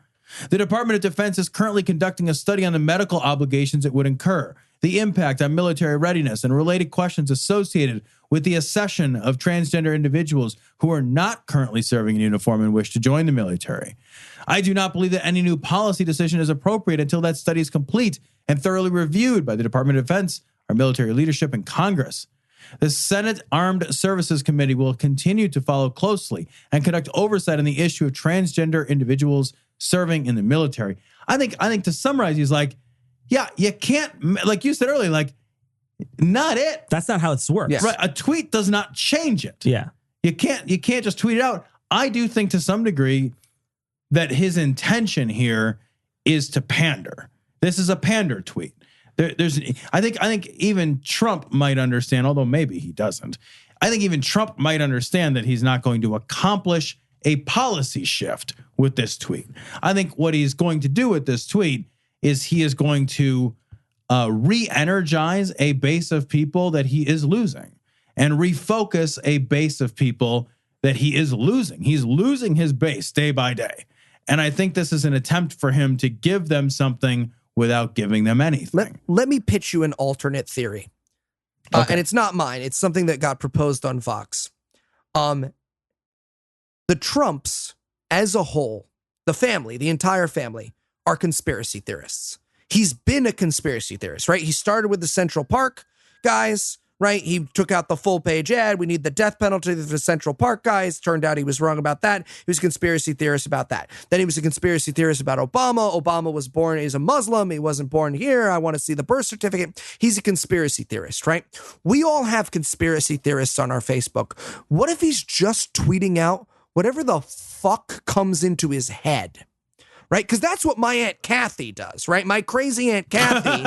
The Department of Defense is currently conducting a study on the medical obligations it would incur, the impact on military readiness, and related questions associated with the accession of transgender individuals who are not currently serving in uniform and wish to join the military. I do not believe that any new policy decision is appropriate until that study is complete and thoroughly reviewed by the Department of Defense, our military leadership, and Congress. The Senate Armed Services Committee will continue to follow closely and conduct oversight on the issue of transgender individuals serving in the military. I think to summarize, he's like, yeah, you can't, like you said earlier, like, not it.
That's not how it works.
Yes.
Right. A tweet does not change it.
Yeah.
You can't just tweet it out. I do think to some degree that his intention here is to pander. This is a pander tweet. I think even Trump might understand, although maybe he doesn't. I think even Trump might understand that he's not going to accomplish a policy shift with this tweet. I think what he's going to do with this tweet is he is going to re-energize a base of people that he is losing and refocus a base of people that he is losing. He's losing his base day by day. And I think this is an attempt for him to give them something without giving them anything.
Let me pitch you an alternate theory. And it's not mine. It's something that got proposed on Vox. The Trumps as a whole, the family, the entire family, are conspiracy theorists. He's been a conspiracy theorist, right? He started with the Central Park guys, right? He took out the full page ad. We need the death penalty for the Central Park guys. Turned out he was wrong about that. He was a conspiracy theorist about that. Then he was a conspiracy theorist about Obama. Obama was born, he's a Muslim. He wasn't born here. I want to see the birth certificate. He's a conspiracy theorist, right? We all have conspiracy theorists on our Facebook. What if he's just tweeting out whatever the fuck comes into his head? Right? Because that's what my Aunt Kathy does, right? My crazy Aunt Kathy,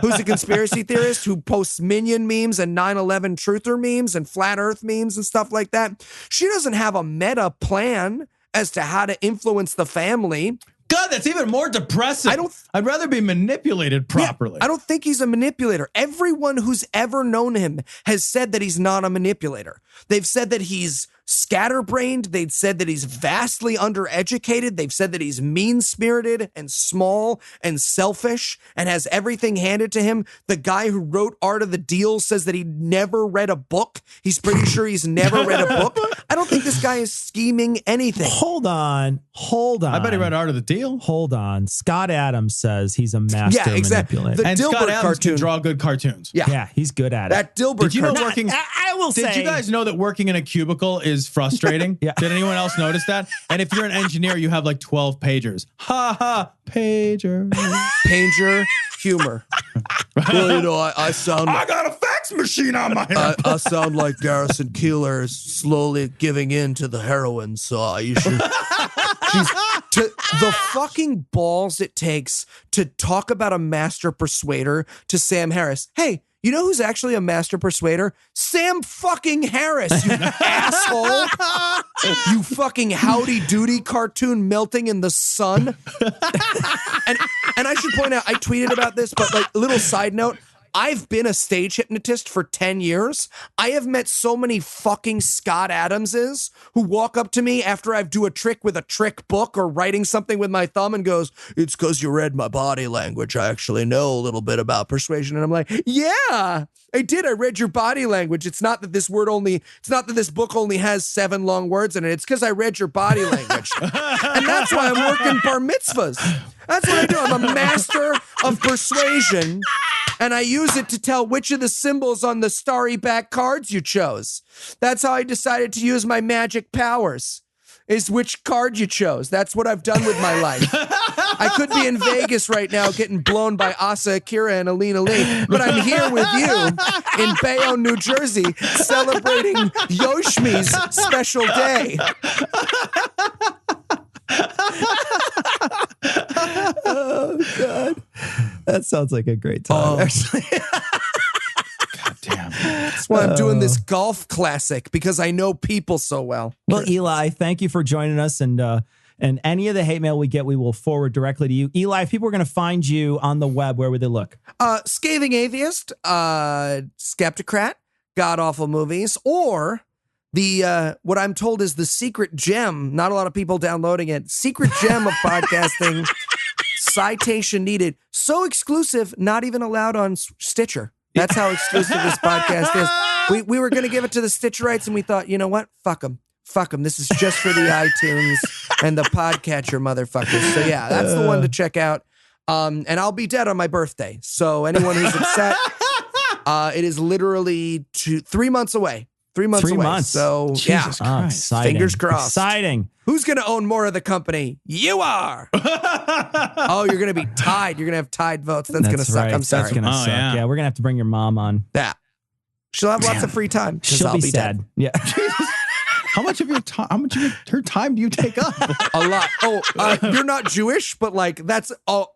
who's a conspiracy theorist who posts Minion memes and 9/11 truther memes and flat earth memes and stuff like that. She doesn't have a meta plan as to how to influence the family.
God, that's even more depressing. I'd rather be manipulated properly.
Yeah, I don't think he's a manipulator. Everyone who's ever known him has said that he's not a manipulator. They've said that he's scatterbrained. They've said that he's vastly undereducated. They've said that he's mean-spirited and small and selfish and has everything handed to him. The guy who wrote Art of the Deal says that he never read a book. He's pretty sure he's never read a book. I don't think this guy is scheming anything.
Hold on.
I bet he read Art of the Deal.
Hold on. Scott Adams says he's a master manipulator.
The
and
Dilbert
Scott Adams
cartoon.
can draw good cartoons.
Yeah, he's good at it.
That Dilbert
Did you know
cartoon.
I will say.
Did you guys know that working in a cubicle is frustrating?
Yeah.
Did anyone else notice that? And if you're an engineer, you have like 12 pagers. Ha ha, pager.
Pager humor. Well, you know, I sound.
I got a fax machine on my head.
I sound like Garrison Keillor is slowly giving in to the heroin, so you should. The fucking balls it takes to talk about a master persuader to Sam Harris. Hey, you know who's actually a master persuader? Sam fucking Harris, you asshole. You fucking howdy doody cartoon melting in the sun. And I should point out, I tweeted about this, but like a little side note, I've been a stage hypnotist for 10 years. I have met so many fucking Scott Adamses who walk up to me after I do a trick with a trick book or writing something with my thumb and goes, "It's because you read my body language. I actually know a little bit about persuasion." And I'm like, yeah, I did. I read your body language. It's not that this book only has 7 long words in it. It's because I read your body language. And that's why I'm working bar mitzvahs. That's what I do. I'm a master of persuasion. And I use it to tell which of the symbols on the starry back cards you chose. That's how I decided to use my magic powers, is which card you chose. That's what I've done with my life. I could be in Vegas right now getting blown by Asa Akira and Alina Lee, but I'm here with you in Bayonne, New Jersey, celebrating Yoshmi's special day.
Oh, God. That sounds like a great time, actually.
God damn.
That's why I'm doing this golf classic, because I know people so well.
Well, Eli, thank you for joining us. And any of the hate mail we get, we will forward directly to you. Eli, if people are going to find you on the web, where would they look?
Scathing Atheist, Skeptocrat, God Awful Movies, or What I'm told is the secret gem, not a lot of people downloading it, secret gem of podcasting, citation needed. So exclusive, not even allowed on Stitcher. That's how exclusive this podcast is. We were going to give it to the Stitcherites, and we thought, you know what? Fuck them. Fuck them. This is just for the iTunes and the podcatcher motherfuckers. So yeah, that's the one to check out. And I'll be dead on my birthday. So anyone who's upset, it is literally 3 months away. 3 months away. So
Jesus Christ.
Fingers crossed.
Exciting.
Who's going to own more of the company? You are. Oh, you're going to be tied. You're going to have tied votes. That's going to suck.
Right.
I'm sorry.
That's going to suck. Yeah, we're going to have to bring your mom on.
Yeah. She'll have lots of free time.
She'll be sad.
Dead.
Yeah.
How much of her time do you take up?
A lot. Oh, you're not Jewish, but like that's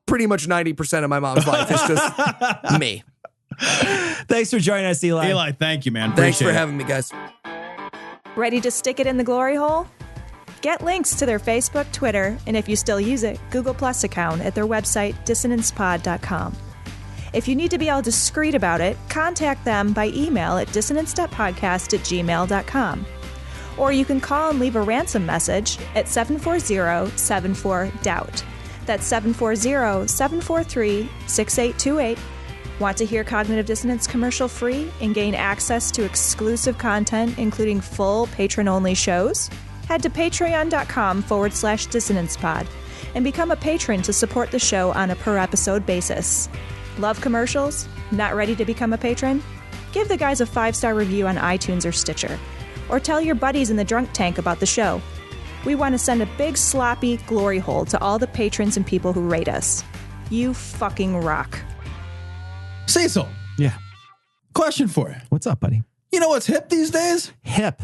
pretty much 90% of my mom's life. It's just me.
Thanks for joining us, Eli.
Eli, thank you, man.
Thanks for having me, guys.
Ready to stick it in the glory hole? Get links to their Facebook, Twitter, and if you still use it, Google Plus account at their website, dissonancepod.com. If you need to be all discreet about it, contact them by email at dissonance.podcast@gmail.com. Or you can call and leave a ransom message at 740-74-DOUBT. That's 740-743-6828. Want to hear Cognitive Dissonance commercial free and gain access to exclusive content, including full patron-only shows? Head to patreon.com/dissonancepod and become a patron to support the show on a per-episode basis. Love commercials? Not ready to become a patron? Give the guys a 5-star review on iTunes or Stitcher. Or tell your buddies in the drunk tank about the show. We want to send a big sloppy glory hole to all the patrons and people who rate us. You fucking rock.
Cecil.
Yeah.
Question for you.
What's up, buddy?
You know what's hip these days?
Hip.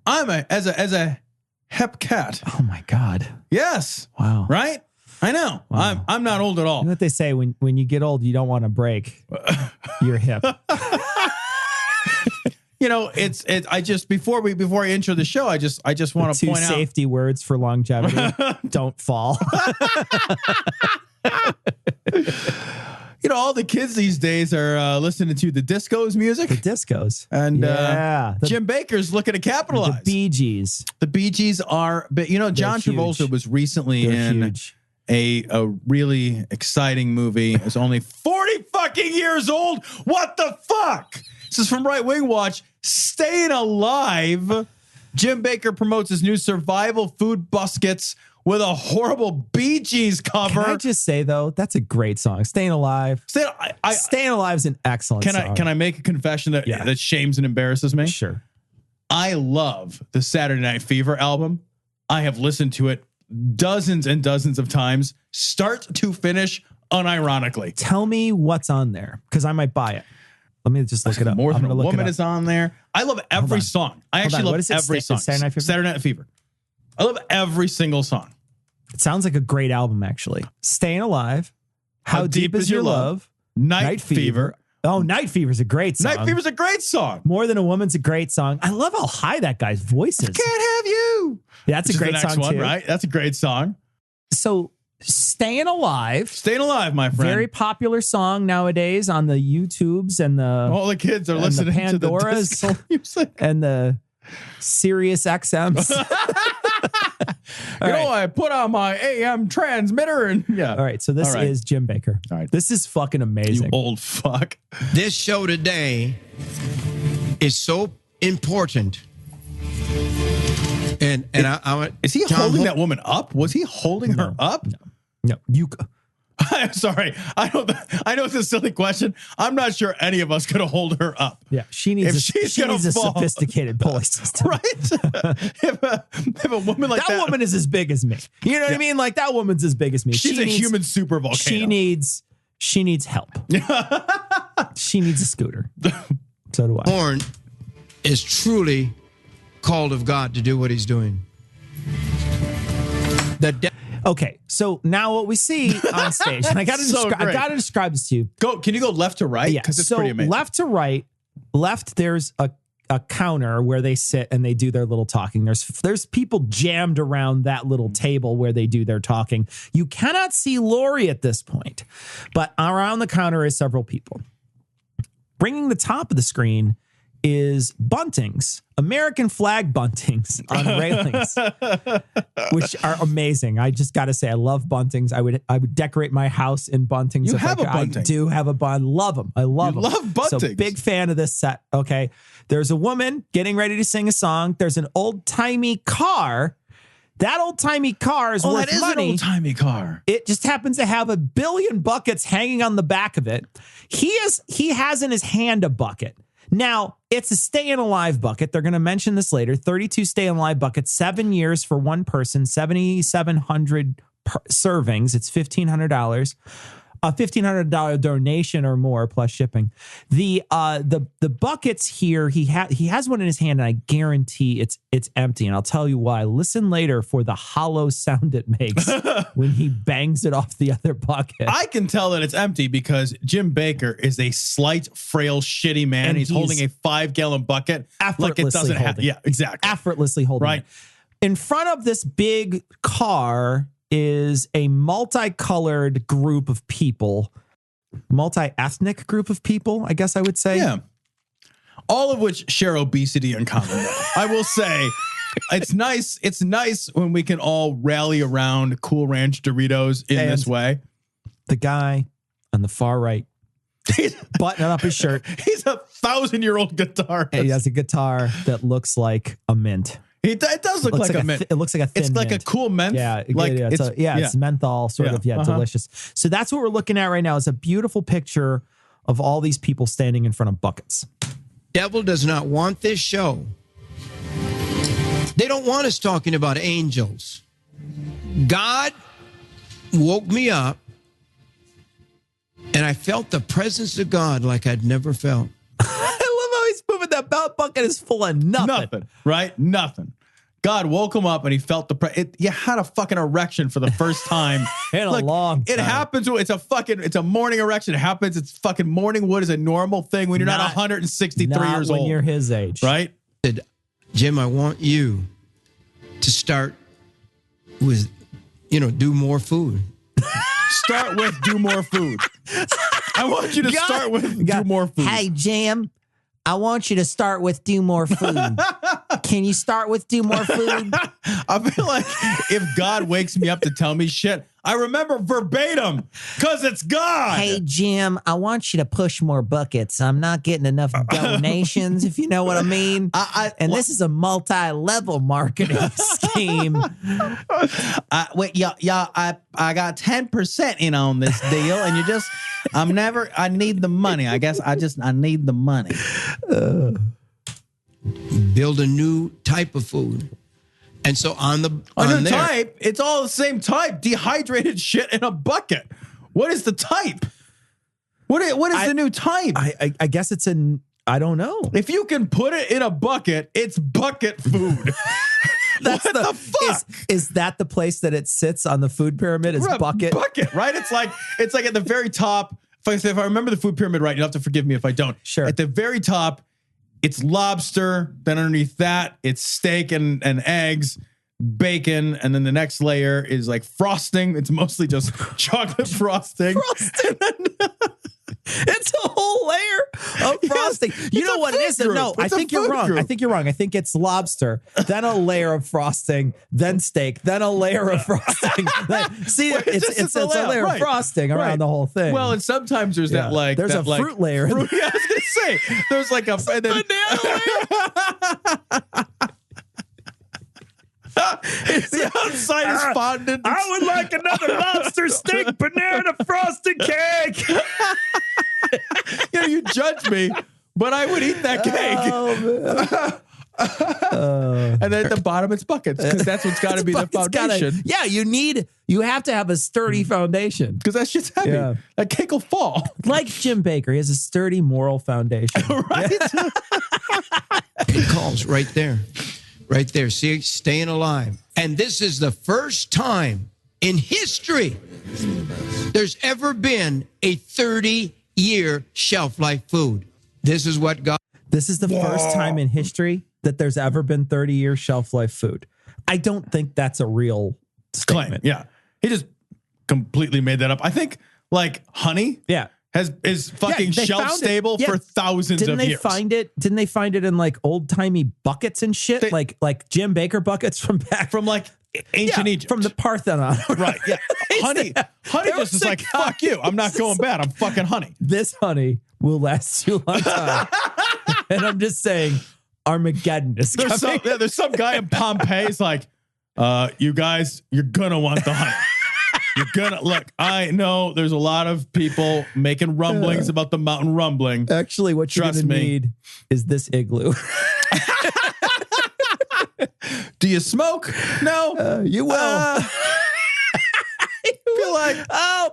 I'm as a hep cat.
Oh my God.
Yes.
Wow.
Right? I know. Wow. I'm not old at all.
You know what they say, when you get old, you don't want to break your hip.
You know, it's I just before I intro the show, I just want to point out
2 safety words for longevity. Don't fall.
You know, all the kids these days are listening to the Discos music.
The Discos.
And Jim Bakker's looking to capitalize.
The Bee Gees.
The Bee Gees are, but you know, John Travolta was recently in a really exciting movie. It's only 40 fucking years old. What the fuck? This is from Right Wing Watch. Staying Alive. Jim Bakker promotes his new survival food baskets with a horrible Bee Gees cover.
Can I just say, though, that's a great song. Staying Alive. Staying Alive is an excellent song.
Can I make a confession that shames and embarrasses me?
Sure.
I love the Saturday Night Fever album. I have listened to it dozens and dozens of times, start to finish, unironically.
Tell me what's on there, because I might buy it. Let me just look it up.
More Than a Woman is on there. I love every song. I actually love every song.
Saturday Night Fever?
Saturday Night Fever. I love every single song.
It sounds like a great album, actually. Staying Alive. How Deep Is Your Love?
Night Fever.
Oh, Night Fever's a great song.
Night Fever's a great song.
More Than a Woman's a great song. I love how high that guy's voice is.
Can't have you.
That's a great song, too.
Right? That's a great song.
So, Staying Alive.
Staying Alive, my friend.
Very popular song nowadays on the YouTubes and
all the kids are listening
to the disco music and the Sirius XMs.
I put on my AM transmitter and
All right. So this is Jim Bakker.
All right.
This is fucking amazing.
You old fuck.
This show today is so important. And
is he holding that woman up? Was he holding her up?
No. You.
I'm sorry. I know it's a silly question. I'm not sure any of us could hold her up.
Yeah, she needs a sophisticated pulley system.
Right? if a woman like that
woman is as big as me. You know what I mean? Like that woman's as big as me.
She's a human super volcano.
She needs help. She needs a scooter. So do I.
Born is truly called of God to do what he's doing.
Okay, so now what we see on stage, and I got to describe this to you.
Can you go left to right?
Yeah,
because it's pretty amazing.
Left to right. Left, there's a counter where they sit and they do their little talking. There's people jammed around that little table where they do their talking. You cannot see Lori at this point, but around the counter is several people. Bringing the top of the screen is buntings, American flag buntings on railings, which are amazing. I just got to say, I love buntings. I would decorate my house in buntings.
You have a bunting.
I do have a bun. Love them. I love them.
Love buntings.
So big fan of this set. Okay. There's a woman getting ready to sing a song. There's an old-timey car. That old-timey car is worth
that is
money.
An old-timey car.
It just happens to have 1 billion buckets hanging on the back of it. He has in his hand a bucket. Now, it's a staying alive bucket. They're going to mention this later. 32 staying alive buckets, 7 years for one person, 7,700 servings. It's $1,500. A $1,500 donation or more plus shipping. The buckets here, he has one in his hand, and I guarantee it's empty. And I'll tell you why. Listen later for the hollow sound it makes when he bangs it off the other bucket.
I can tell that it's empty because Jim Bakker is a slight, frail, shitty man.
And
he's holding a 5-gallon bucket like it doesn't have. Yeah, exactly.
Effortlessly holding
right
it. In front of this big car is a multicolored group of people, multi-ethnic group of people, I guess I would say.
Yeah. All of which share obesity in common. I will say it's nice. It's nice when we can all rally around Cool Ranch Doritos in this way.
The guy on the far right, buttoning up his shirt.
He's a 1,000-year-old guitarist.
He has a guitar that looks like a mint.
It does look like a mint.
It looks like a thin
It's like
mint.
a cool mint.
Yeah,
like
it's menthol, sort of, delicious. So that's what we're looking at right now. Is a beautiful picture of all these people standing in front of buckets.
Devil does not want this show. They don't want us talking about angels. God woke me up, and I felt the presence of God like I'd never felt.
I love how he's moving. That belt bucket is full of nothing.
Nothing, right? Nothing. God woke him up and he felt you had a fucking erection for the first time
in a long time.
It happens. It's a morning erection. It happens. It's fucking morning wood is a normal thing when you're not 163 years old.
When you're his age.
Right?
Said, Jim, I want you to start with, do more food.
Start with do more food. I want you to start with do more food.
Hey, Jim, I want you to start with do more food. Can you start with do more food?
I feel like if God wakes me up to tell me shit, I remember verbatim because it's God.
Hey, Jim, I want you to push more buckets. I'm not getting enough donations, if you know what I mean. This is a multi-level marketing scheme.
I got 10% in on this deal, and I need the money. I guess I need the money.
Build a new type of food. And so
type, it's all the same type. Dehydrated shit in a bucket. What is the type? What is the new type?
I guess it's I don't know.
If you can put it in a bucket, it's bucket food.
That's what the fuck? Is that the place that it sits on the food pyramid? Is bucket?
Bucket, right? It's like at the very top. If I remember the food pyramid right, you'll have to forgive me if I don't.
Sure.
At the very top, it's lobster. Then underneath that, it's steak and eggs, bacon. And then the next layer is like frosting. It's mostly just chocolate frosting.
It's a whole layer of frosting. You know what it is?
Group.
No, I think you're wrong. I think you're wrong. I think it's lobster, then a layer of frosting, then steak, then a layer of frosting. It's a layer of frosting around the whole thing.
Well, and sometimes there's that
fruit layer.
Yeah, I was gonna say there's like a banana layer. The outside is fondant.
I would like another lobster steak banana frosted cake.
You judge me, but I would eat that cake. And then at the bottom, it's buckets because that's what's got to be the foundation.
You have to have a sturdy foundation
because that shit's heavy. Yeah. That cake will fall.
Like Jim Bakker, he has a sturdy moral foundation.
Right?
It calls right there. Right there. See, staying alive. And this is the first time in history there's ever been a 30-year shelf life food. This is what God.
This is the first time in history that there's ever been 30-year shelf life food. I don't think that's a real statement.
Claim. Yeah. He just completely made that up. I think like honey.
Yeah.
is fucking shelf stable for thousands of years.
Didn't they find it in like old timey buckets and shit? Like Jim Bakker buckets from like
ancient Egypt,
from the Parthenon.
Right. Yeah. honey just is like, fuck you. I'm not going bad. I'm fucking honey.
This honey will last you a long time. And I'm just saying, Armageddon is coming.
There's some guy in Pompeii's like, you guys, you're gonna want the honey. You're gonna look. I know there's a lot of people making rumblings about the mountain rumbling.
Actually, what you're gonna need is this igloo.
Do you smoke? No,
you will.
Feel like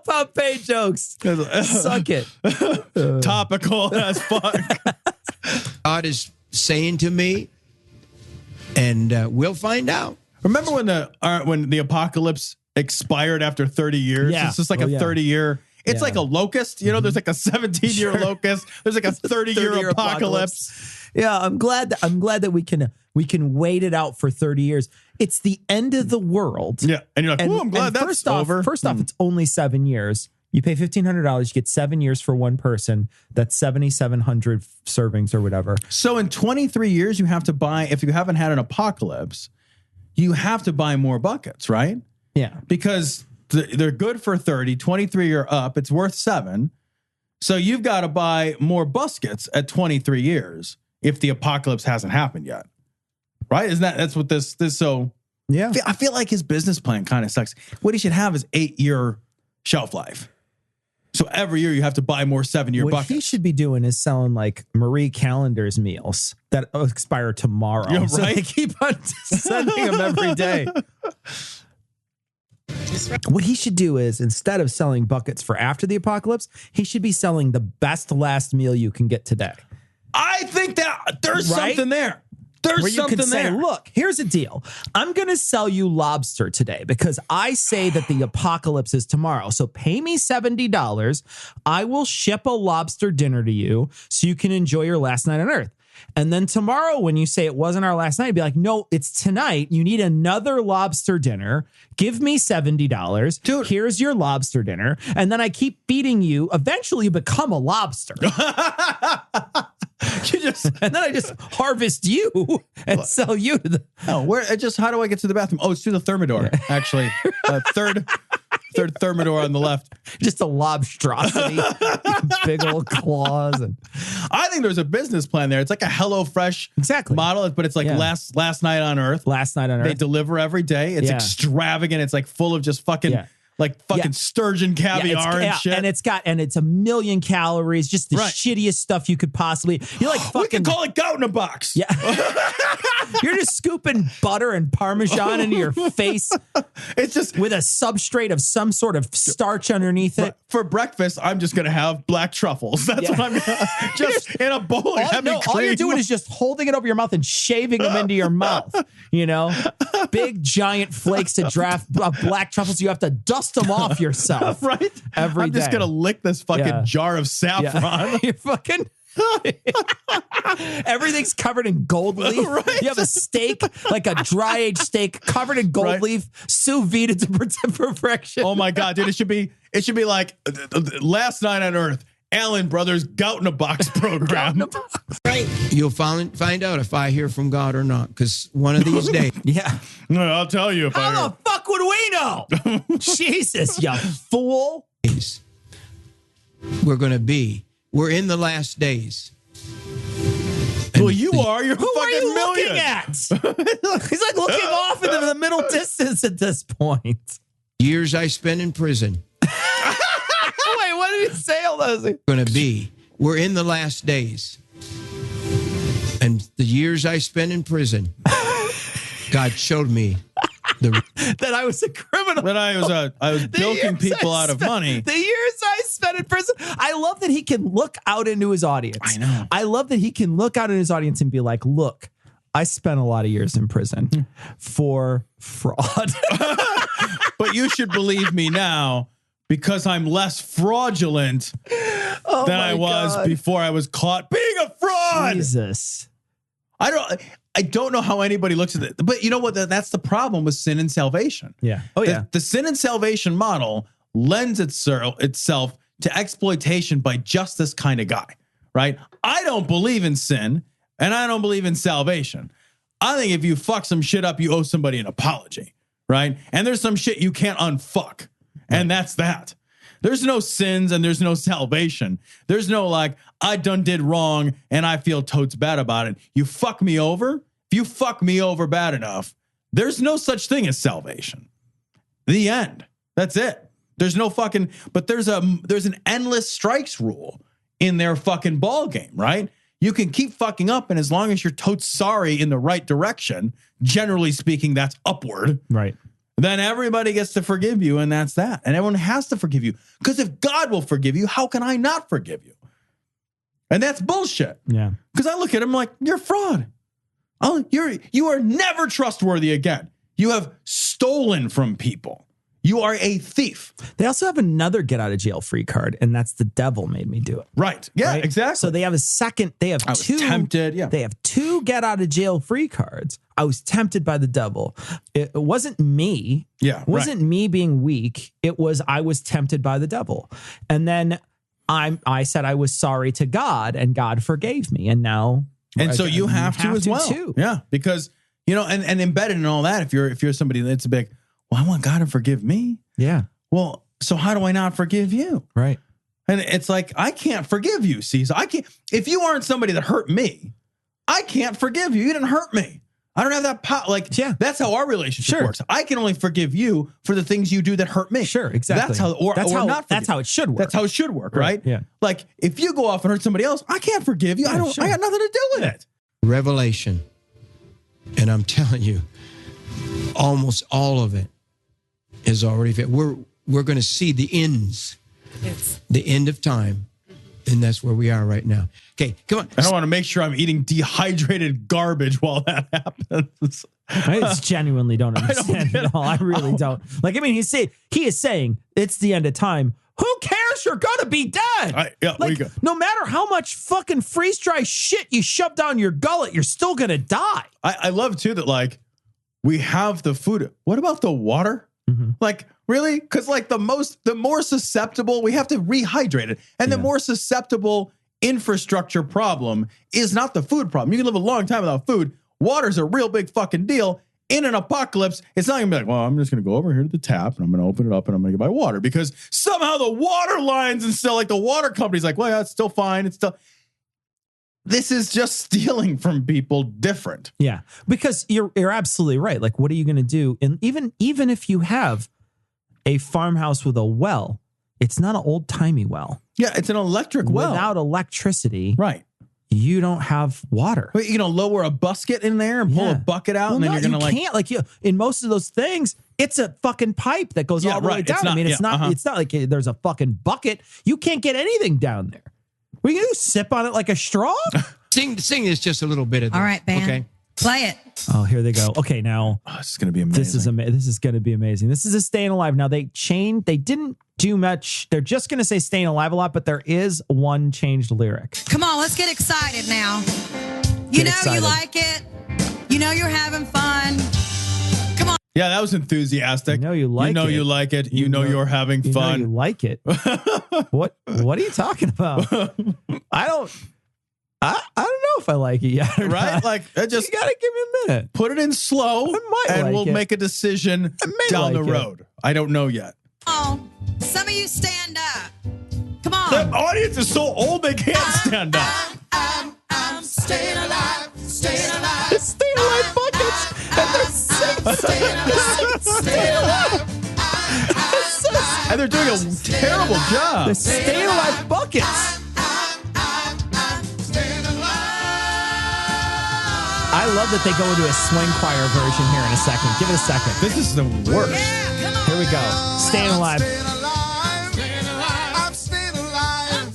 Pompeii jokes. Suck it.
Topical as fuck.
God is saying to me, and we'll find out.
Remember when the apocalypse expired after 30 years?
Yeah.
It's just like a 30-year. It's like a locust. You know, there's like a 17-year locust. There's like a 30-year apocalypse.
Yeah, I'm glad that we can wait it out for 30 years. It's the end of the world.
Yeah, and you're like, oh, I'm glad that's over.
First off, it's only 7 years. You pay $1,500, you get 7 years for one person. That's 7,700 servings or whatever.
So in 23 years, you have to buy, if you haven't had an apocalypse, you have to buy more buckets, right?
Yeah.
Because they're good for 30, 23 or up. It's worth 7. So you've got to buy more buskets at 23 years if the apocalypse hasn't happened yet. Right? That's what this so
yeah.
I feel like his business plan kind of sucks. What he should have is 8-year shelf life. So every year you have to buy more 7-year buckets.
What he should be doing is selling like Marie Callender's meals that expire tomorrow.
Yeah, right?
So they keep on sending them every day. What he should do is, instead of selling buckets for after the apocalypse, he should be selling the best last meal you can get today.
I think that there's something there. There's
where you
something
can say,
there.
Look, here's a deal. I'm going to sell you lobster today because I say that the apocalypse is tomorrow. So pay me $70. I will ship a lobster dinner to you so you can enjoy your last night on Earth. And then tomorrow, when you say it wasn't our last night, be like, no, it's tonight. You need another lobster dinner. Give me $70.
Dude.
Here's your lobster dinner. And then I keep feeding you. Eventually you become a lobster. And then I just harvest you and sell you to the.
Oh, how do I get to the bathroom? Oh, it's through the thermidor, actually. Third thermidor on the left.
Just a lobstrosity. Big old claws. And
I think there's a business plan there. It's like a HelloFresh model, but it's like last night on Earth.
Last night on Earth.
They deliver every day. It's extravagant. It's like full of just fucking sturgeon caviar and shit.
And it's 1 million calories, just the shittiest stuff you could possibly. You're like fucking.
We could call it gout in a box.
Yeah. You're just scooping butter and Parmesan into your face.
It's just
with a substrate of some sort of starch underneath it.
For breakfast, I'm just gonna have black truffles. That's what I'm gonna just in a bowl of heavy cream.
All you're doing is just holding it over your mouth and shaving them into your mouth. You know, big giant flakes of black truffles. You have to dust them off yourself,
right?
I'm
just gonna lick this fucking jar of saffron.
You're fucking. Everything's covered in gold leaf.
Right.
You have a steak, like a dry aged steak, covered in gold leaf, sous vide to perfection.
Oh my god, dude! It should be like Last Night on Earth. Allen Brothers Gout in a Box program.
Right. You'll find out if I hear from God or not, because one of these days.
No, I'll tell you if I hear.
How the fuck would we know? Jesus, you fool.
We're in the last days.
Well, you are. You're
Who are you looking at? He's like looking off into the middle distance at this point.
Years I spent in prison.
Wait, what did he say? All those things?
We're in the last days. And the years I spent in prison, God showed me
that I was a criminal.
That I was bilking people out of money.
The years I spent in prison. I love that he can look out into his audience.
I know.
I love that he can look out in his audience and be like, look, I spent a lot of years in prison for fraud.
But you should believe me now because I'm less fraudulent than I was before I was caught being a fraud.
Jesus.
I don't know how anybody looks at it, but you know what? That's the problem with sin and salvation.
Yeah. Oh, yeah.
The sin and salvation model lends itself to exploitation by just this kind of guy, right? I don't believe in sin and I don't believe in salvation. I think if you fuck some shit up, you owe somebody an apology, right? And there's some shit you can't unfuck. And that's that. There's no sins and there's no salvation. There's no like, I did wrong and I feel totes bad about it. You fuck me over. If you fuck me over bad enough, there's no such thing as salvation. The end. That's it. There's no fucking, but there's an endless strikes rule in their fucking ball game, right? You can keep fucking up, and as long as you're totes sorry in the right direction, generally speaking, that's upward.
Right.
Then everybody gets to forgive you, and that's that. And everyone has to forgive you. Because if God will forgive you, how can I not forgive you? And that's bullshit.
Yeah.
Because I look at him like, you're a fraud. Oh, you are never trustworthy again. You have stolen from people. You are a thief.
They also have another get out of jail free card, and that's the devil made me do it.
Right. Yeah,
right?
exactly.
So they have a second, they have
I was
two.
tempted. Yeah.
They have two get out of jail free cards. I was tempted by the devil. It wasn't me.
Yeah.
It wasn't me being weak. It was, I was tempted by the devil. And then I said I was sorry to God, and God forgave me. And now.
And so you have to as well.
Too.
Yeah. Because, and embedded in all that, if you're somebody that's a big, well, I want God to forgive me.
Yeah.
Well, so how do I not forgive you?
Right.
And it's like, I can't forgive you, Caesar. I can't. If you aren't somebody that hurt me, I can't forgive you. You didn't hurt me. I don't have that power. Like, yeah, that's how our relationship works. I can only forgive you for the things you do that hurt me.
Sure, exactly.
That's how,
that's how it should work.
That's how it should work, right?
Yeah.
Like, if you go off and hurt somebody else, I can't forgive you. I got nothing to do with it.
Revelation. And I'm telling you, almost all of it is already fit. We're going to see the ends, the end of time, and that's where we are right now. Okay, come on.
I don't want to make sure I'm eating dehydrated garbage while that happens.
I just genuinely don't understand it all. I really don't. Like, I mean, he is saying it's the end of time. Who cares? You're going to be dead. No matter how much fucking freeze-dry shit you shove down your gullet, you're still going to die.
I love, too, that, like, we have the food. What about the water? Mm-hmm. Like, really? Because, like, the more susceptible, we have to rehydrate it. And the more susceptible infrastructure problem is not the food problem. You can live a long time without food. Water's a real big fucking deal. In an apocalypse, it's not going to be like, well, I'm just going to go over here to the tap and I'm going to open it up and I'm going to buy water, because somehow the water lines and still, like, the water company's like, well, yeah, it's still fine. It's still. This is just stealing from people different.
Yeah, because you're absolutely right. Like, what are you going to do? And even if you have a farmhouse with a well, it's not an old timey well.
Yeah, it's an electric well.
Without electricity.
Right.
You don't have water.
But, lower a busket in there and pull a bucket out, and then you're going to
can't. Like, in most of those things, it's a fucking pipe that goes all the way down. It's not like there's a fucking bucket. You can't get anything down there. What are you going to do? Sip on it like a straw?
Sing this just a little bit of this.
All right, band.
Okay.
Play it.
Oh, here they go. Okay, now.
Oh, this is going to be amazing.
This is going to be amazing. This is a Staying Alive. Now, they didn't do much. They're just going to say Staying Alive a lot, but there is one changed lyric.
Come on, let's get excited now. You like it. You know you're having fun. Come on.
Yeah, that was enthusiastic.
You know you like it.
You like it. You know you're having fun.
You like it. What are you talking about? I don't know if I like it yet.
Right?
Not.
Like,
you gotta give me a minute.
Put it in slow, and we'll make a decision down the road. I don't know yet.
Oh, some of you stand up. Come on.
The audience is so old they can't stand up.
I'm staying alive, staying alive.
It's Staying Alive buckets, and they're staying alive.
And they're doing a terrible job.
The Staying Alive buckets. I love that they go into a swing choir version here in a second. Give it a second.
This is the worst.
Yeah,
here we go. Staying Alive.
I'm staying alive.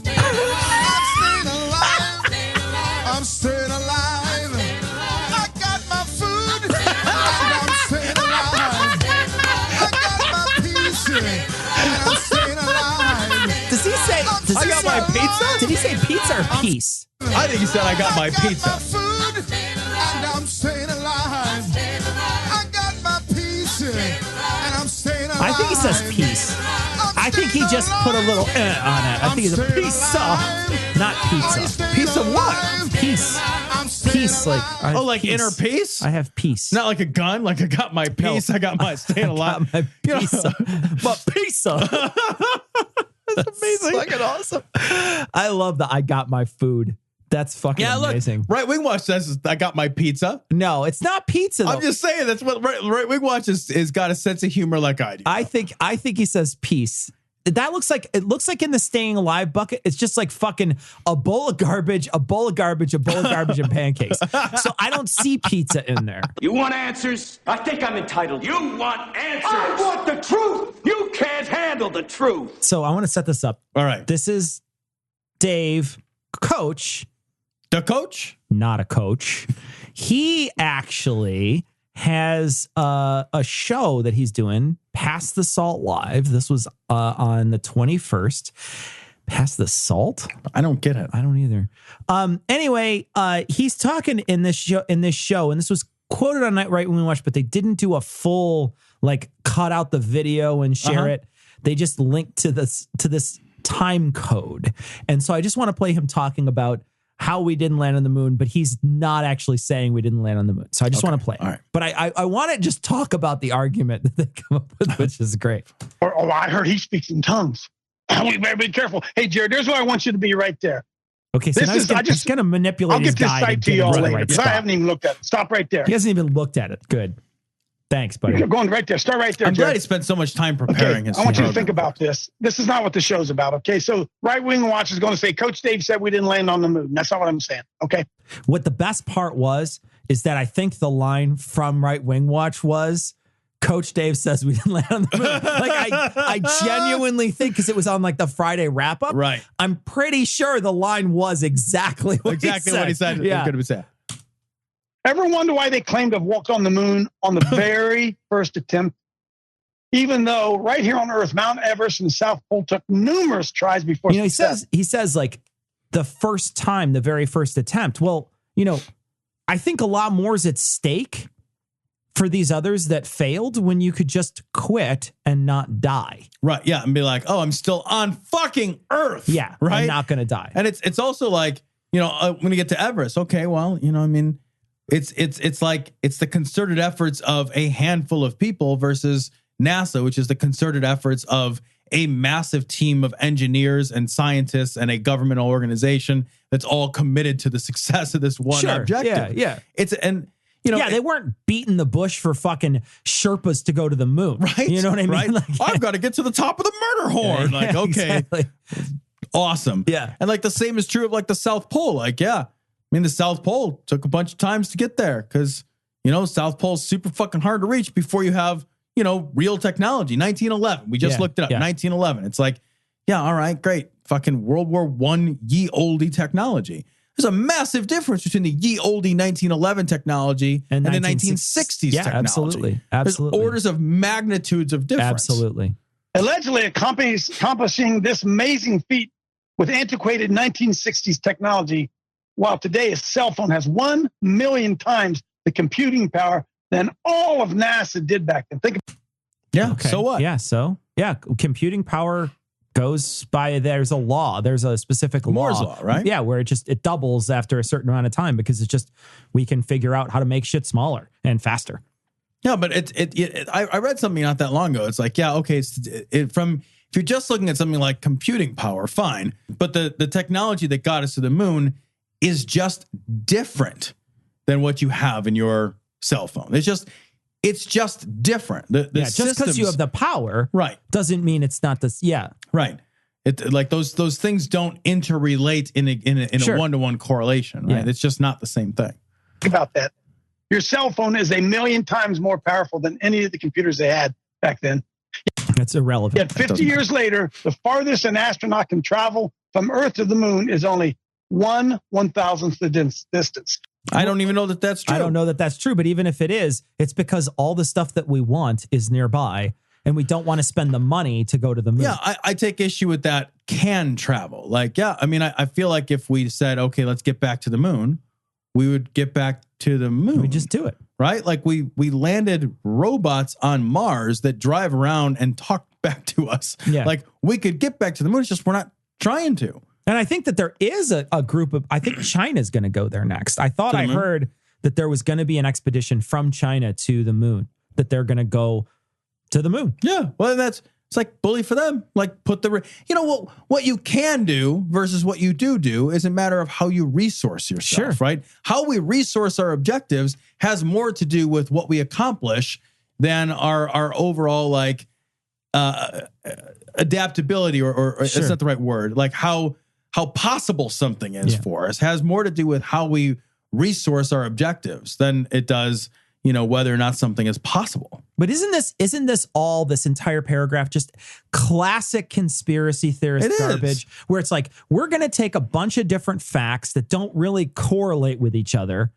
I'm staying alive. I got my food. I'm staying alive. I got my peace. I'm staying alive.
Does he say?
I got my pizza?
Did he say pizza or peace?
I think he said I got my pizza.
And I'm staying alive. I got my peace, and I'm staying alive.
I think he says peace. I think he just put a little on it. I think it's a pizza, not pizza.
Piece of what?
Peace. Peace, like
like
peace.
inner peace?
I have peace.
Not like a gun. Like I got my peace. I got my staying alive.
I got my pizza. But pizza. That's amazing. Fucking awesome. I love that I got my food. That's fucking amazing.
Right Wing Watch says I got my pizza.
No, it's not pizza. Though.
I'm just saying that's what Right Wing Watch is got a sense of humor like I do.
I think he says peace. That looks like in the staying alive bucket, it's just like fucking a bowl of garbage, and pancakes. So I don't see pizza in there.
You want answers? I think I'm entitled. You want answers? I want the truth. You can't handle the truth.
So I want to set this up.
All right.
This is Dave, coach.
The coach?
Not a coach. He actually has a show that he's doing, Pass the Salt Live. This was on the 21st. Pass the Salt?
I don't get it.
I don't either. Anyway, he's talking in this show, and this was quoted on Night Right When We Watched, but they didn't do a full, like, cut out the video and share it. They just linked to this time code. And so I just want to play him talking about how we didn't land on the moon, but he's not actually saying we didn't land on the moon. So I just want to play it.
All right.
But I want to just talk about the argument that they come up with, which is great.
Oh, I heard he speaks in tongues. We better be careful. Hey, Jared, there's where I want you to be right there.
Okay, so he's going to manipulate his guy.
I'll get this site to y'all later because I haven't even looked at it. Stop right there.
He hasn't even looked at it. Good. Thanks, buddy.
You're going right there. Start right there,
I'm
Jared.
glad he spent so much time preparing his
I want you to
program.
think about this. This is not what the show's about, okay? So Right Wing Watch is going to say, Coach Dave said we didn't land on the moon. That's not what I'm saying, okay?
What the best part is that I think the line from Right Wing Watch was, Coach Dave says we didn't land on the moon. Like I genuinely think, because it was on like the Friday wrap up.
Right.
I'm pretty sure the line was exactly what he said.
Yeah. Could have said.
Ever wonder why they claim to have walked on the moon on the very first attempt? Even though right here on Earth, Mount Everest and the South Pole took numerous tries before success.
He says like the first time, the very first attempt. Well, I think a lot more is at stake for these others that failed when you could just quit and not die. Right.
Yeah. And be like, oh, I'm still on fucking Earth.
Yeah.
Right.
I'm not going to die.
And it's also like, when you get to Everest, okay, well, it's like it's the concerted efforts of a handful of people versus NASA, which is the concerted efforts of a massive team of engineers and scientists and a governmental organization that's all committed to the success of this one objective.
Yeah.
They
weren't beating the bush for fucking Sherpas to go to the moon.
Right.
You know what I mean?
Right?
Like,
I've got to get to the top of the murder horn. Okay.
Exactly.
Awesome.
Yeah.
And like the same is true of like the South Pole. Like, yeah. The South Pole took a bunch of times to get there because, South Pole's super fucking hard to reach before you have, real technology. 1911. We just looked it up.
Yeah.
1911. It's like, yeah, all right, great. Fucking World War I ye olde technology. There's a massive difference between the ye olde 1911 technology and the 1960s technology.
Absolutely.
There's orders of magnitudes of difference.
Absolutely.
Allegedly accomplishing this amazing feat with antiquated 1960s technology, while today a cell phone has 1 million times the computing power than all of NASA did back then. Think about
Yeah.
Okay.
So what?
Yeah. So computing power goes by, there's a law. There's a specific
Moore's law, right?
Yeah. Where it doubles after a certain amount of time because we can figure out how to make shit smaller and faster.
Yeah. But I read something not that long ago. It's like, yeah, okay. If you're just looking at something like computing power, fine. But the technology that got us to the moon is just different than what you have in your cell phone. It's just different.
Just because you have the power,
right,
doesn't mean it's not this. Yeah,
right. It like those things don't interrelate in a one-to-one correlation. Right, it's just not the same thing.
Think about that. Your cell phone is 1 million times more powerful than any of the computers they had back then.
That's irrelevant.
Yet 50 years later, the farthest an astronaut can travel from Earth to the moon is only 1/1000th the distance.
I don't even know that that's true.
I don't know that that's true, but even if it is, it's because all the stuff that we want is nearby and we don't want to spend the money to go to the moon.
Yeah, I take issue with that can travel. Like, yeah, I mean, I feel like if we said, okay, let's get back to the moon, we would get back to the moon.
We just do it.
Right? Like we landed robots on Mars that drive around and talk back to us.
Yeah.
Like we could get back to the moon. It's just we're not trying to.
And I think that there is a group of, I think China's going to go there next. I thought I heard that there was going to be an expedition from China to the moon, that they're going to go to the moon.
Yeah. Well, it's like bully for them. Like put what you can do versus what you do is a matter of how you resource yourself, right? How we resource our objectives has more to do with what we accomplish than our overall like adaptability or it's not the right word. Like how possible something is for us has more to do with how we resource our objectives than it does, whether or not something is possible.
But isn't this entire paragraph just classic conspiracy theorist garbage where it's like, we're going to take a bunch of different facts that don't really correlate with each other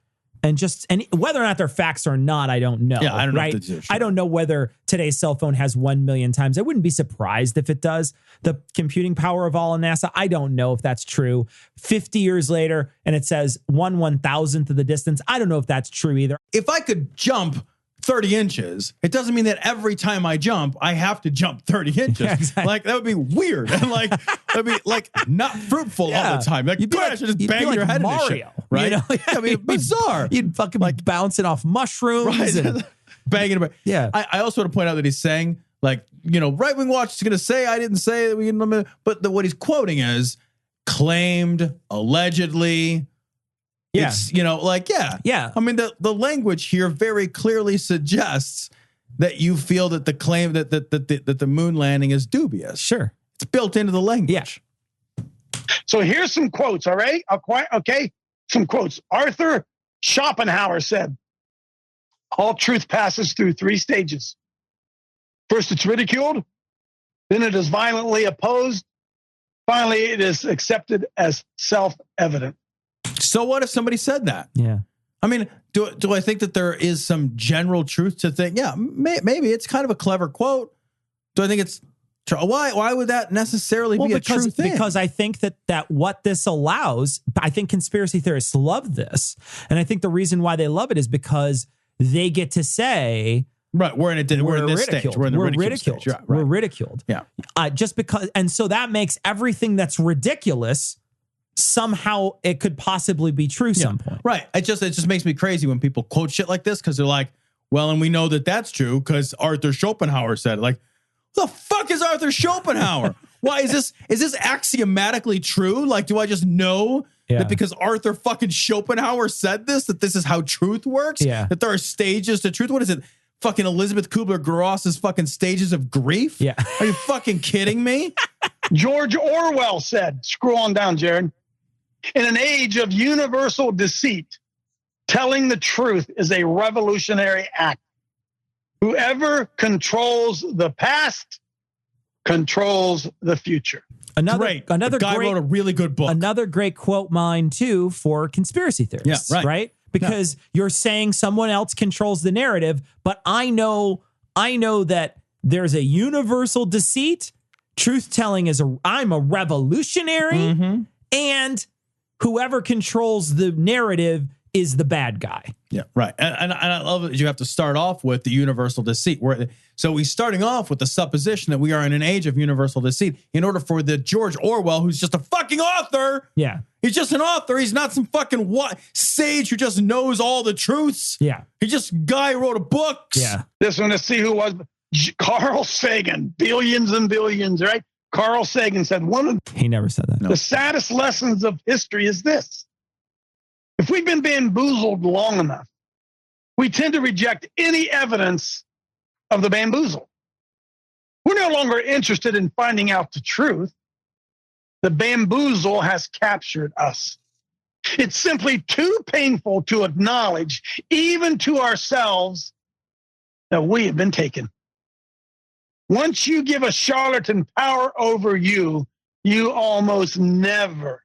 and whether or not they're facts or not, I don't know.
Yeah, I don't know.
Right? I don't know whether today's cell phone has 1 million times. I wouldn't be surprised if it does. The computing power of all of NASA, I don't know if that's true. 50 years later, and it says 1/1000th of the distance. I don't know if that's true either.
If I could jump 30 inches, it doesn't mean that every time I jump, I have to jump 30 inches.
Yeah, exactly.
Like that would be weird. And like, that'd be like not fruitful all the time. Like,
you'd be
I should just bang
like
your head
Mario,
into shit, right? I mean, bizarre.
You'd fucking like bouncing off mushrooms.
Right.
And,
banging about.
Yeah.
I also want to point out that he's saying like, right-wing watch is going to say, I didn't say that we can limit, but what he's quoting is claimed, allegedly.
Yeah.
It's, yeah. I mean, the language here very clearly suggests that you feel that the claim that the moon landing is dubious.
Sure.
It's built into the language.
Yeah. So here's some quotes, all right? Okay. Some quotes. Arthur Schopenhauer said, all truth passes through 3 stages. First, it's ridiculed. Then it is violently opposed. Finally, it is accepted as self-evident.
So what if somebody said that?
Yeah.
I mean, do I think that there is some general truth to think? Yeah, maybe it's kind of a clever quote. Do I think it's true? Why would that necessarily be a true thing?
Because I think that what this allows, I think conspiracy theorists love this. And I think the reason why they love it is because they get to say,
right, we're in this stage. We're in the ridicule stage. Right.
We're ridiculed.
Yeah.
Just because, and so that makes everything that's ridiculous somehow it could possibly be true some point.
Right. It just makes me crazy when people quote shit like this because they're like, well, and we know that that's true because Arthur Schopenhauer said it. Like, the fuck is Arthur Schopenhauer? Why is this axiomatically true? Like, do I just know that because Arthur fucking Schopenhauer said this, that this is how truth works?
Yeah.
That there are stages to truth? What is it? Fucking Elizabeth Kubler-Ross's fucking stages of grief?
Yeah.
Are you fucking kidding me?
George Orwell said, scroll on down, Jared. In an age of universal deceit, telling the truth is a revolutionary act. Whoever controls the past controls the future.
Another
guy wrote a really good book.
Another great quote mine too for conspiracy theorists.
Yeah,
right? Because you're saying someone else controls the narrative, but I know that there's a universal deceit. Truth telling I'm a revolutionary, and whoever controls the narrative is the bad guy.
Yeah, right. And I love that you have to start off with the universal deceit. So we're starting off with the supposition that we are in an age of universal deceit in order for the George Orwell, who's just a fucking author.
Yeah.
He's just an author. He's not some fucking sage who just knows all the truths.
Yeah.
He's just a guy who wrote a book.
Yeah.
This one, let's see who was. Carl Sagan, billions and billions, right? Carl Sagan said
he never said that.
The saddest lessons of history is this. If we've been bamboozled long enough, we tend to reject any evidence of the bamboozle. We're no longer interested in finding out the truth. The bamboozle has captured us. It's simply too painful to acknowledge, even to ourselves, that we have been taken. Once you give a charlatan power over you, you almost never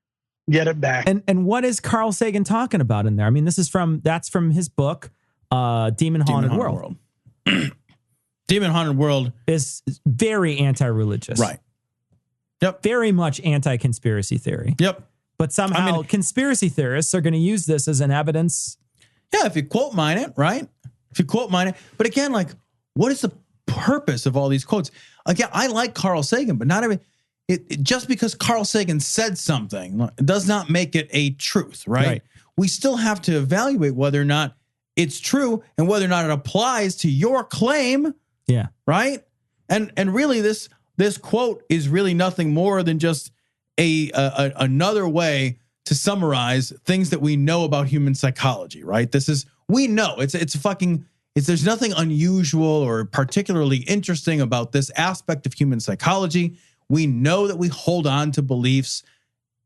get it back.
And what is Carl Sagan talking about in there? I mean, that's from his book, Demon Haunted World.
Demon Haunted World
is very anti-religious.
Right. Yep.
Very much anti-conspiracy theory.
Yep.
But somehow conspiracy theorists are going to use this as an evidence.
Yeah, if you quote mine it, right? If you quote mine it. But again, like, what is the purpose of all these quotes? Again, I like Carl Sagan, but not every... just because Carl Sagan said something does not make it a truth, right? We still have to evaluate whether or not it's true and whether or not it applies to your claim.
Yeah.
Right. And really this quote is really nothing more than just another way to summarize things that we know about human psychology, right? We know there's nothing unusual or particularly interesting about this aspect of human psychology. We know that we hold on to beliefs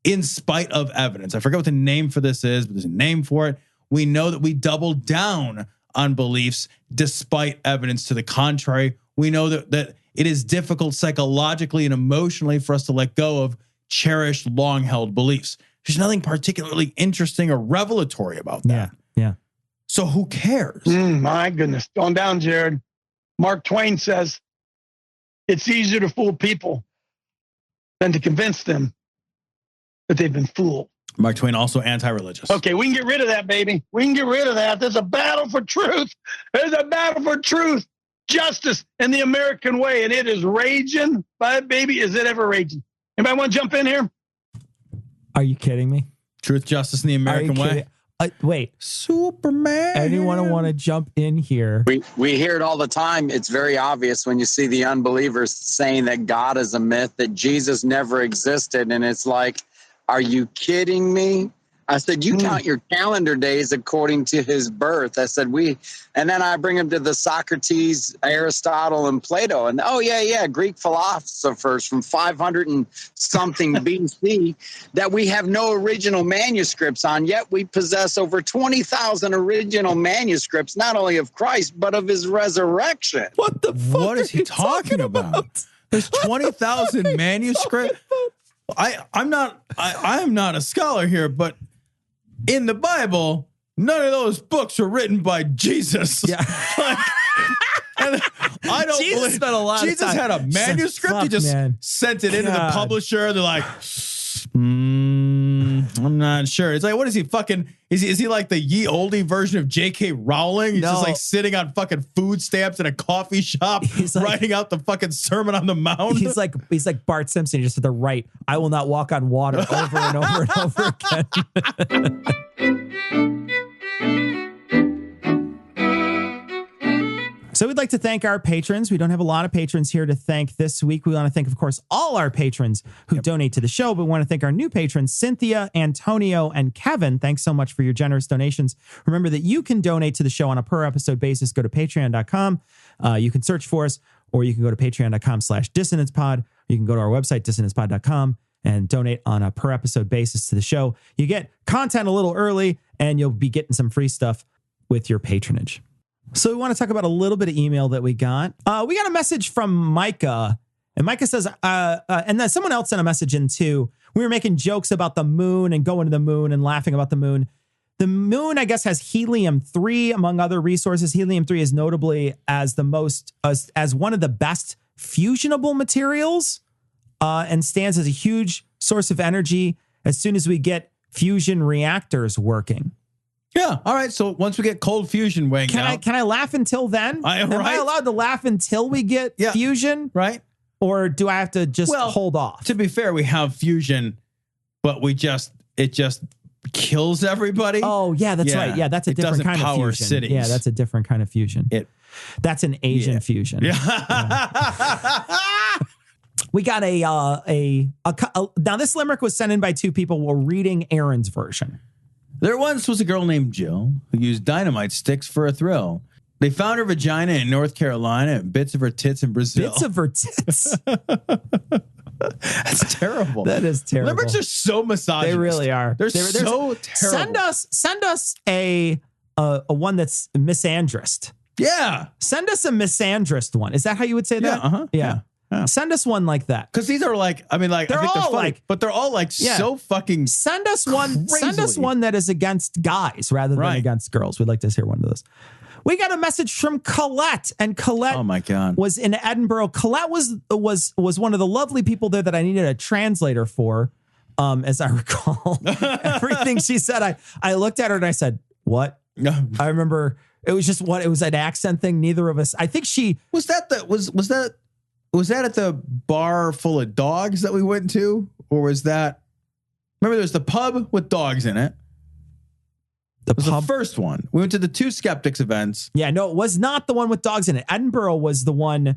in spite of evidence. I forget what the name for this is, but there's a name for it. We know that we double down on beliefs despite evidence to the contrary. We know that it is difficult psychologically and emotionally for us to let go of cherished, long-held beliefs. There's nothing particularly interesting or revelatory about that.
Yeah.
So who cares?
My goodness. Going down, Jared. Mark Twain says, it's easier to fool people than to convince them that they've been fooled.
Mark Twain also anti-religious.
Okay, we can get rid of that, baby. We can get rid of that. There's a battle for truth. There's a battle for truth, justice, and the American way, and it is raging. But baby, is it ever raging? Anybody want to jump in here?
Are you kidding me?
Truth, justice, and the American way.
Wait,
Superman.
Anyone want to jump in here?
We hear it all the time. It's very obvious when you see the unbelievers saying that God is a myth, that Jesus never existed. And it's like, are you kidding me? I said, you count your calendar days according to his birth. I said, and then I bring him to the Socrates, Aristotle, and Plato. And Greek philosophers from 500 and something BC that we have no original manuscripts on, yet we possess over 20,000 original manuscripts, not only of Christ, but of his resurrection.
What the fuck?
What is he talking about? There's 20,000 manuscripts. I am not a scholar here, but in the Bible, none of those books were written by Jesus.
Yeah.
And I don't
Jesus
believe
spent a lot of
Jesus
time.
had a manuscript. He just sent it into the publisher. They're like, I'm not sure. It's like, what is he fucking? Is he like the ye oldie version of J.K. Rowling? He's just like sitting on fucking food stamps in a coffee shop, writing out the fucking Sermon on the Mount.
He's like Bart Simpson. Just to the right. I will not walk on water over and over and over again. So we'd like to thank our patrons. We don't have a lot of patrons here to thank this week. We want to thank, of course, all our patrons who donate to the show, but we want to thank our new patrons, Cynthia, Antonio, and Kevin. Thanks so much for your generous donations. Remember that you can donate to the show on a per episode basis. Go to patreon.com. You can search for us, or you can go to patreon.com/dissonancepod. You can go to our website, dissonancepod.com, and donate on a per episode basis to the show. You get content a little early, and you'll be getting some free stuff with your patronage. So we want to talk about a little bit of email that we got. We got a message from Micah, and Micah says, and then someone else sent a message in too. We were making jokes about the moon and going to the moon and laughing about the moon. The moon, I guess, has helium-3 among other resources. Helium-3 is notably as one of the best fusionable materials, and stands as a huge source of energy as soon as we get fusion reactors working.
Yeah. All right. So once we get cold fusion weighing out,
can I laugh until then? Am I allowed to laugh until we get fusion?
Right.
Or do I have to just hold off?
To be fair, we have fusion, but it just kills everybody.
Oh yeah, that's right. Yeah, that's a different kind of fusion.
Cities.
Yeah, that's a different kind of fusion. That's an Asian fusion.
Yeah.
We got now this limerick was sent in by two people. We're reading Aaron's version.
There once was a girl named Jill who used dynamite sticks for a thrill. They found her vagina in North Carolina and bits of her tits in Brazil.
Bits of her tits?
That's terrible.
That is terrible.
Limericks are so misogynist.
They really are.
They're so terrible.
Send us a one that's misandrist.
Yeah.
Send us a misandrist one. Is that how you would say that?
Yeah. Uh-huh.
Yeah. Send us one like that.
Because these are like, I think they're funny, but they're all like so fucking
Send us one
crazily.
that is against guys rather than against girls. We'd like to hear one of those. We got a message from Colette, and Colette
oh my God.
was in Edinburgh. Colette was one of the lovely people there that I needed a translator for. As I recall, everything she said, I looked at her and I said, "What?" I remember it was just it was an accent thing. Neither of us. I think she
was that at the bar full of dogs that we went to, or was that? Remember, there's the pub with dogs in it. The first one. We went to the Two Skeptics events.
Yeah, no, it was not the one with dogs in it. Edinburgh was the one.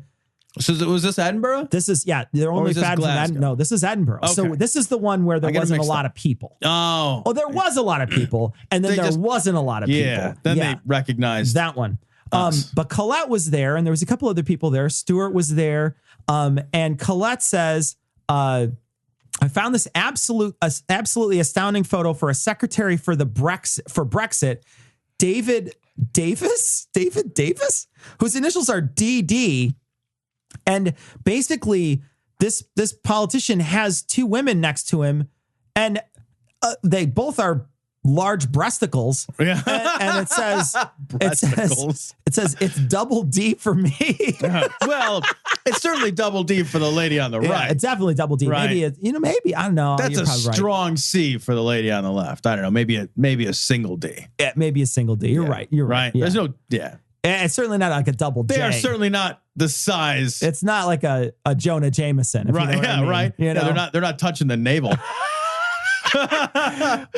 So was this Edinburgh?
This is, they're only fat from Edinburgh. No, this is Edinburgh. Okay. So this is the one where there wasn't a lot of people.
Oh,
there was a lot of people, and then there wasn't a lot of people.
Then they recognized
that one. But Colette was there, and there was a couple other people there. Stuart was there, and Colette says, I found this absolutely astounding photo for a secretary for Brexit, David Davis, whose initials are DD. And basically this politician has two women next to him, and they both are large breasticles.
Yeah.
And it says it's double D for me.
Well, it's certainly double D for the lady on the right.
It's definitely double D.
Right.
Maybe I don't know.
That's a strong C for the lady on the left. I don't know. Maybe a single D.
Yeah, maybe a single D. You're right. You're right.
Yeah.
There's it's certainly not like a double J.
They are certainly not the size.
It's not like a Jonah Jameson.
Right.
You know what I mean.
Right.
You know?
They're not touching the navel.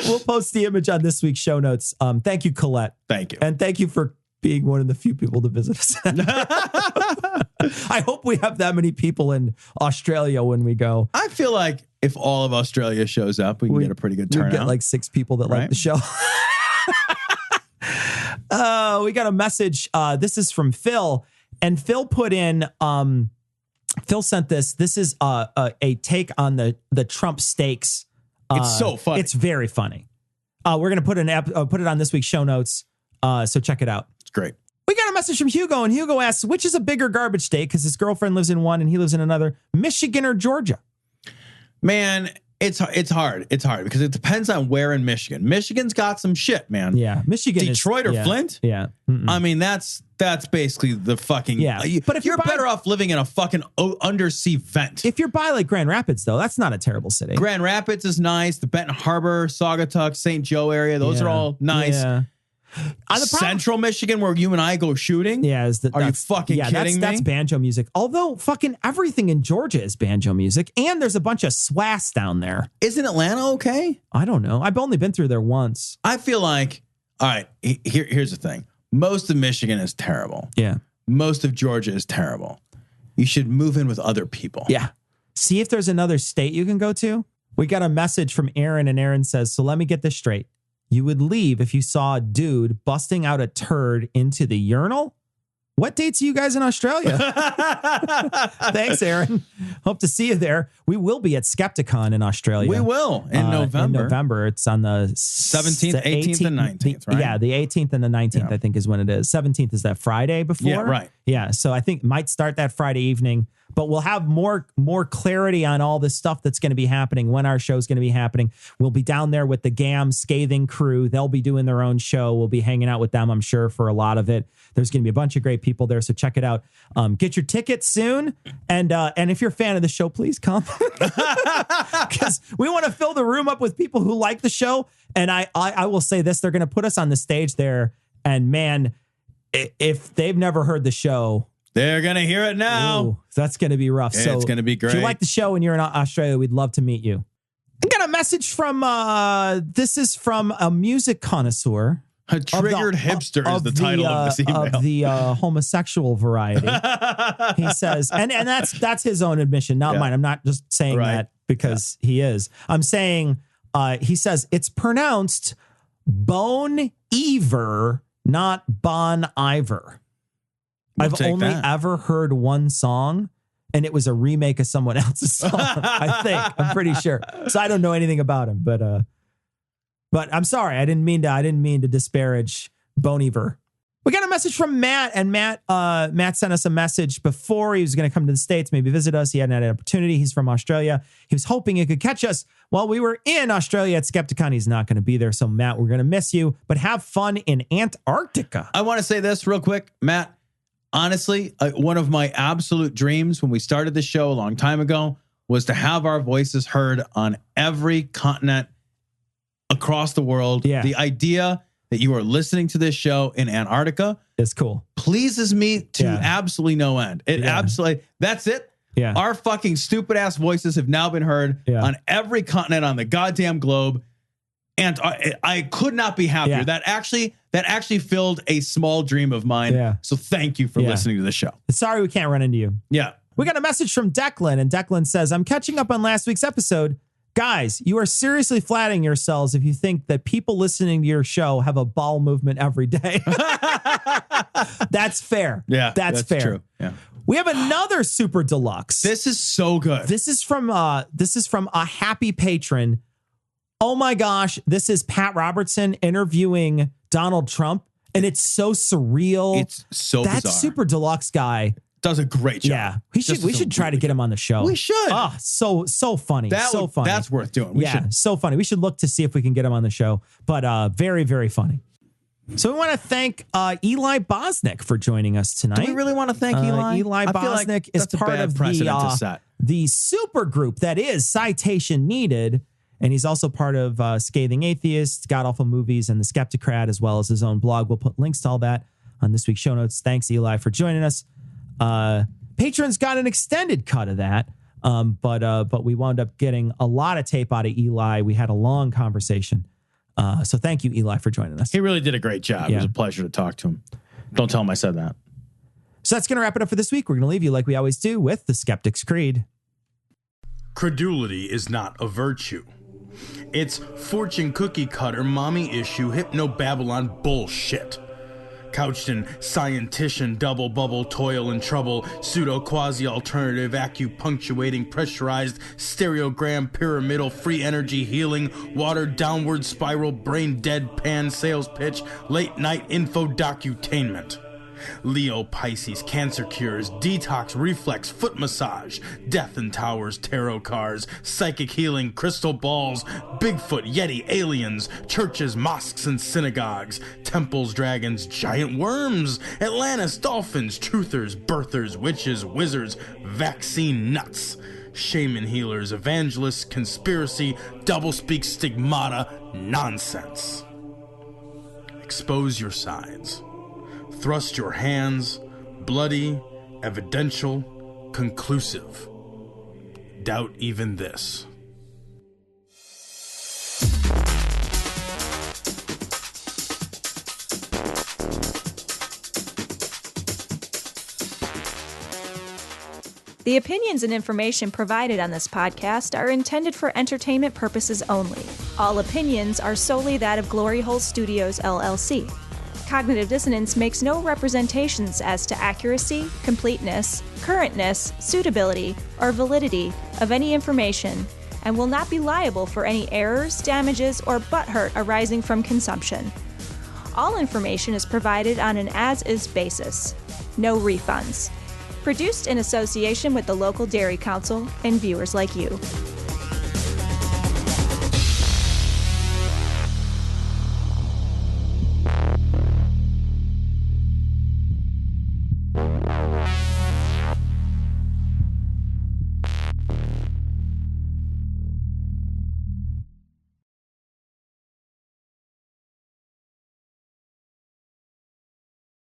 We'll post the image on this week's show notes. Thank you, Colette.
Thank you.
And thank you for being one of the few people to visit us. I hope we have that many people in Australia when we go.
I feel like if all of Australia shows up, we can get a pretty good turnout.
We get like 6 people that like the show. We got a message. This is from Phil. And Phil put in, Phil sent this. This is a take on the Trump stakes.
It's so funny.
It's very funny. We're going to put it on this week's show notes. So check it out.
It's great.
We got a message from Hugo, and Hugo asks, which is a bigger garbage state? Because his girlfriend lives in one and he lives in another. Michigan or Georgia?
Man, it's hard. It's hard because it depends on where in Michigan. Michigan's got some shit, man.
Yeah. Michigan
Detroit or Flint?
Yeah.
I mean, that's basically the fucking...
Yeah.
But if you're better off living in a fucking undersea vent.
If you're by like Grand Rapids, though, that's not a terrible city.
Grand Rapids is nice. The Benton Harbor, Saugatuck, St. Joe area, those are all nice.
Yeah.
Central Michigan, where you and I go shooting?
Yeah.
Are you fucking kidding me?
That's banjo music. Although fucking everything in Georgia is banjo music. And there's a bunch of swass down there.
Isn't Atlanta okay?
I don't know. I've only been through there once.
I feel like, all right, here's the thing. Most of Michigan is terrible.
Yeah.
Most of Georgia is terrible. You should move in with other people.
Yeah. See if there's another state you can go to. We got a message from Aaron, and Aaron says, so let me get this straight. You would leave if you saw a dude busting out a turd into the urinal? What dates are you guys in Australia? Thanks, Aaron. Hope to see you there. We will be at Skepticon in Australia.
We will in November.
In November. It's on the
17th, 18th, and 19th, right?
Yeah, the 18th and the 19th, I think, is when it is. 17th is that Friday before.
Yeah, right.
Yeah, so I think might start that Friday evening. But we'll have more clarity on all this stuff that's going to be happening, when our show's going to be happening. We'll be down there with the GAM Scathing crew. They'll be doing their own show. We'll be hanging out with them, I'm sure, for a lot of it. There's going to be a bunch of great people there, so check it out. Get your tickets soon. And if you're a fan of the show, please come. Because we want to fill the room up with people who like the show. And I will say this, they're going to put us on the stage there. And man, if they've never heard the show...
They're going to hear it now.
Ooh, that's going to be rough. So
it's going to be great.
If you like the show and you're in Australia, we'd love to meet you. I got a message from, this is from a music connoisseur.
A triggered hipster is the title of this email.
Of the homosexual variety. He says, and that's his own admission, not mine. I'm not just saying that because he is. I'm saying, he says, it's pronounced Bone Iver, not Bon Iver. I've only ever heard one song, and it was a remake of someone else's song. I'm pretty sure. So I don't know anything about him, but I'm sorry. I didn't mean to disparage Bon Iver. We got a message from Matt, and Matt sent us a message before he was going to come to the States, maybe visit us. He hadn't had an opportunity. He's from Australia. He was hoping he could catch us while we were in Australia at Skepticon. He's not going to be there. So Matt, we're going to miss you, but have fun in Antarctica.
I want to say this real quick, Matt. Honestly, one of my absolute dreams when we started the show a long time ago was to have our voices heard on every continent across the world.
Yeah.
The idea that you are listening to this show in Antarctica.
It's cool.
Pleases me to absolutely no end. That's it.
Yeah.
Our fucking stupid ass voices have now been heard on every continent on the goddamn globe. And I could not be happier.
Yeah.
That actually filled a small dream of mine.
Yeah.
So thank you for listening to the show.
Sorry we can't run into you.
Yeah.
We got a message from Declan, and Declan says, I'm catching up on last week's episode. Guys, you are seriously flattering yourselves if you think that people listening to your show have a bowel movement every day. That's fair.
Yeah.
That's fair.
True. Yeah.
We have another super deluxe.
This is so good.
This is from a happy patron. Oh my gosh, this is Pat Robertson interviewing Donald Trump, and it's so surreal.
It's so
that
bizarre.
super deluxe guy
does a great job.
Yeah, we should try to get him on the show.
We should.
Oh, so funny. Funny.
That's worth doing. We should.
So funny. We should look to see if we can get him on the show. But very, very funny. So we want to thank Eli Bosnick for joining us tonight.
Do we really want to thank Eli?
Eli Bosnick is part of the super group that is Citation Needed. And he's also part of Scathing Atheist, God Awful Movies, and The Skeptocrat, as well as his own blog. We'll put links to all that on this week's show notes. Thanks, Eli, for joining us. Patrons got an extended cut of that, but we wound up getting a lot of tape out of Eli. We had a long conversation. So thank you, Eli, for joining us.
He really did a great job. It was a pleasure to talk to him. Don't tell him I said that.
So that's going to wrap it up for this week. We're going to leave you like we always do with the Skeptic's Creed.
Credulity is not a virtue. It's fortune cookie cutter, mommy issue, hypno Babylon bullshit. Couched in scientician, double bubble, toil and trouble, pseudo quasi alternative, acupunctuating, pressurized, stereogram, pyramidal, free energy healing, watered downward spiral, brain deadpan sales pitch, late night info docutainment. Leo, Pisces, cancer cures, detox, reflex, foot massage, death and towers, tarot cards, psychic healing, crystal balls, Bigfoot, Yeti, aliens, churches, mosques and synagogues, temples, dragons, giant worms, Atlantis, dolphins, truthers, birthers, witches, wizards, vaccine nuts, shaman healers, evangelists, conspiracy, doublespeak, stigmata, nonsense. Expose your sides. Thrust your hands, bloody, evidential, conclusive. Doubt even this.
The opinions and information provided on this podcast are intended for entertainment purposes only. All opinions are solely that of Glory Hole Studios, LLC. Cognitive Dissonance makes no representations as to accuracy, completeness, currentness, suitability, or validity of any information, and will not be liable for any errors, damages, or butthurt arising from consumption. All information is provided on an as-is basis. No refunds. Produced in association with the local Dairy Council and viewers like you.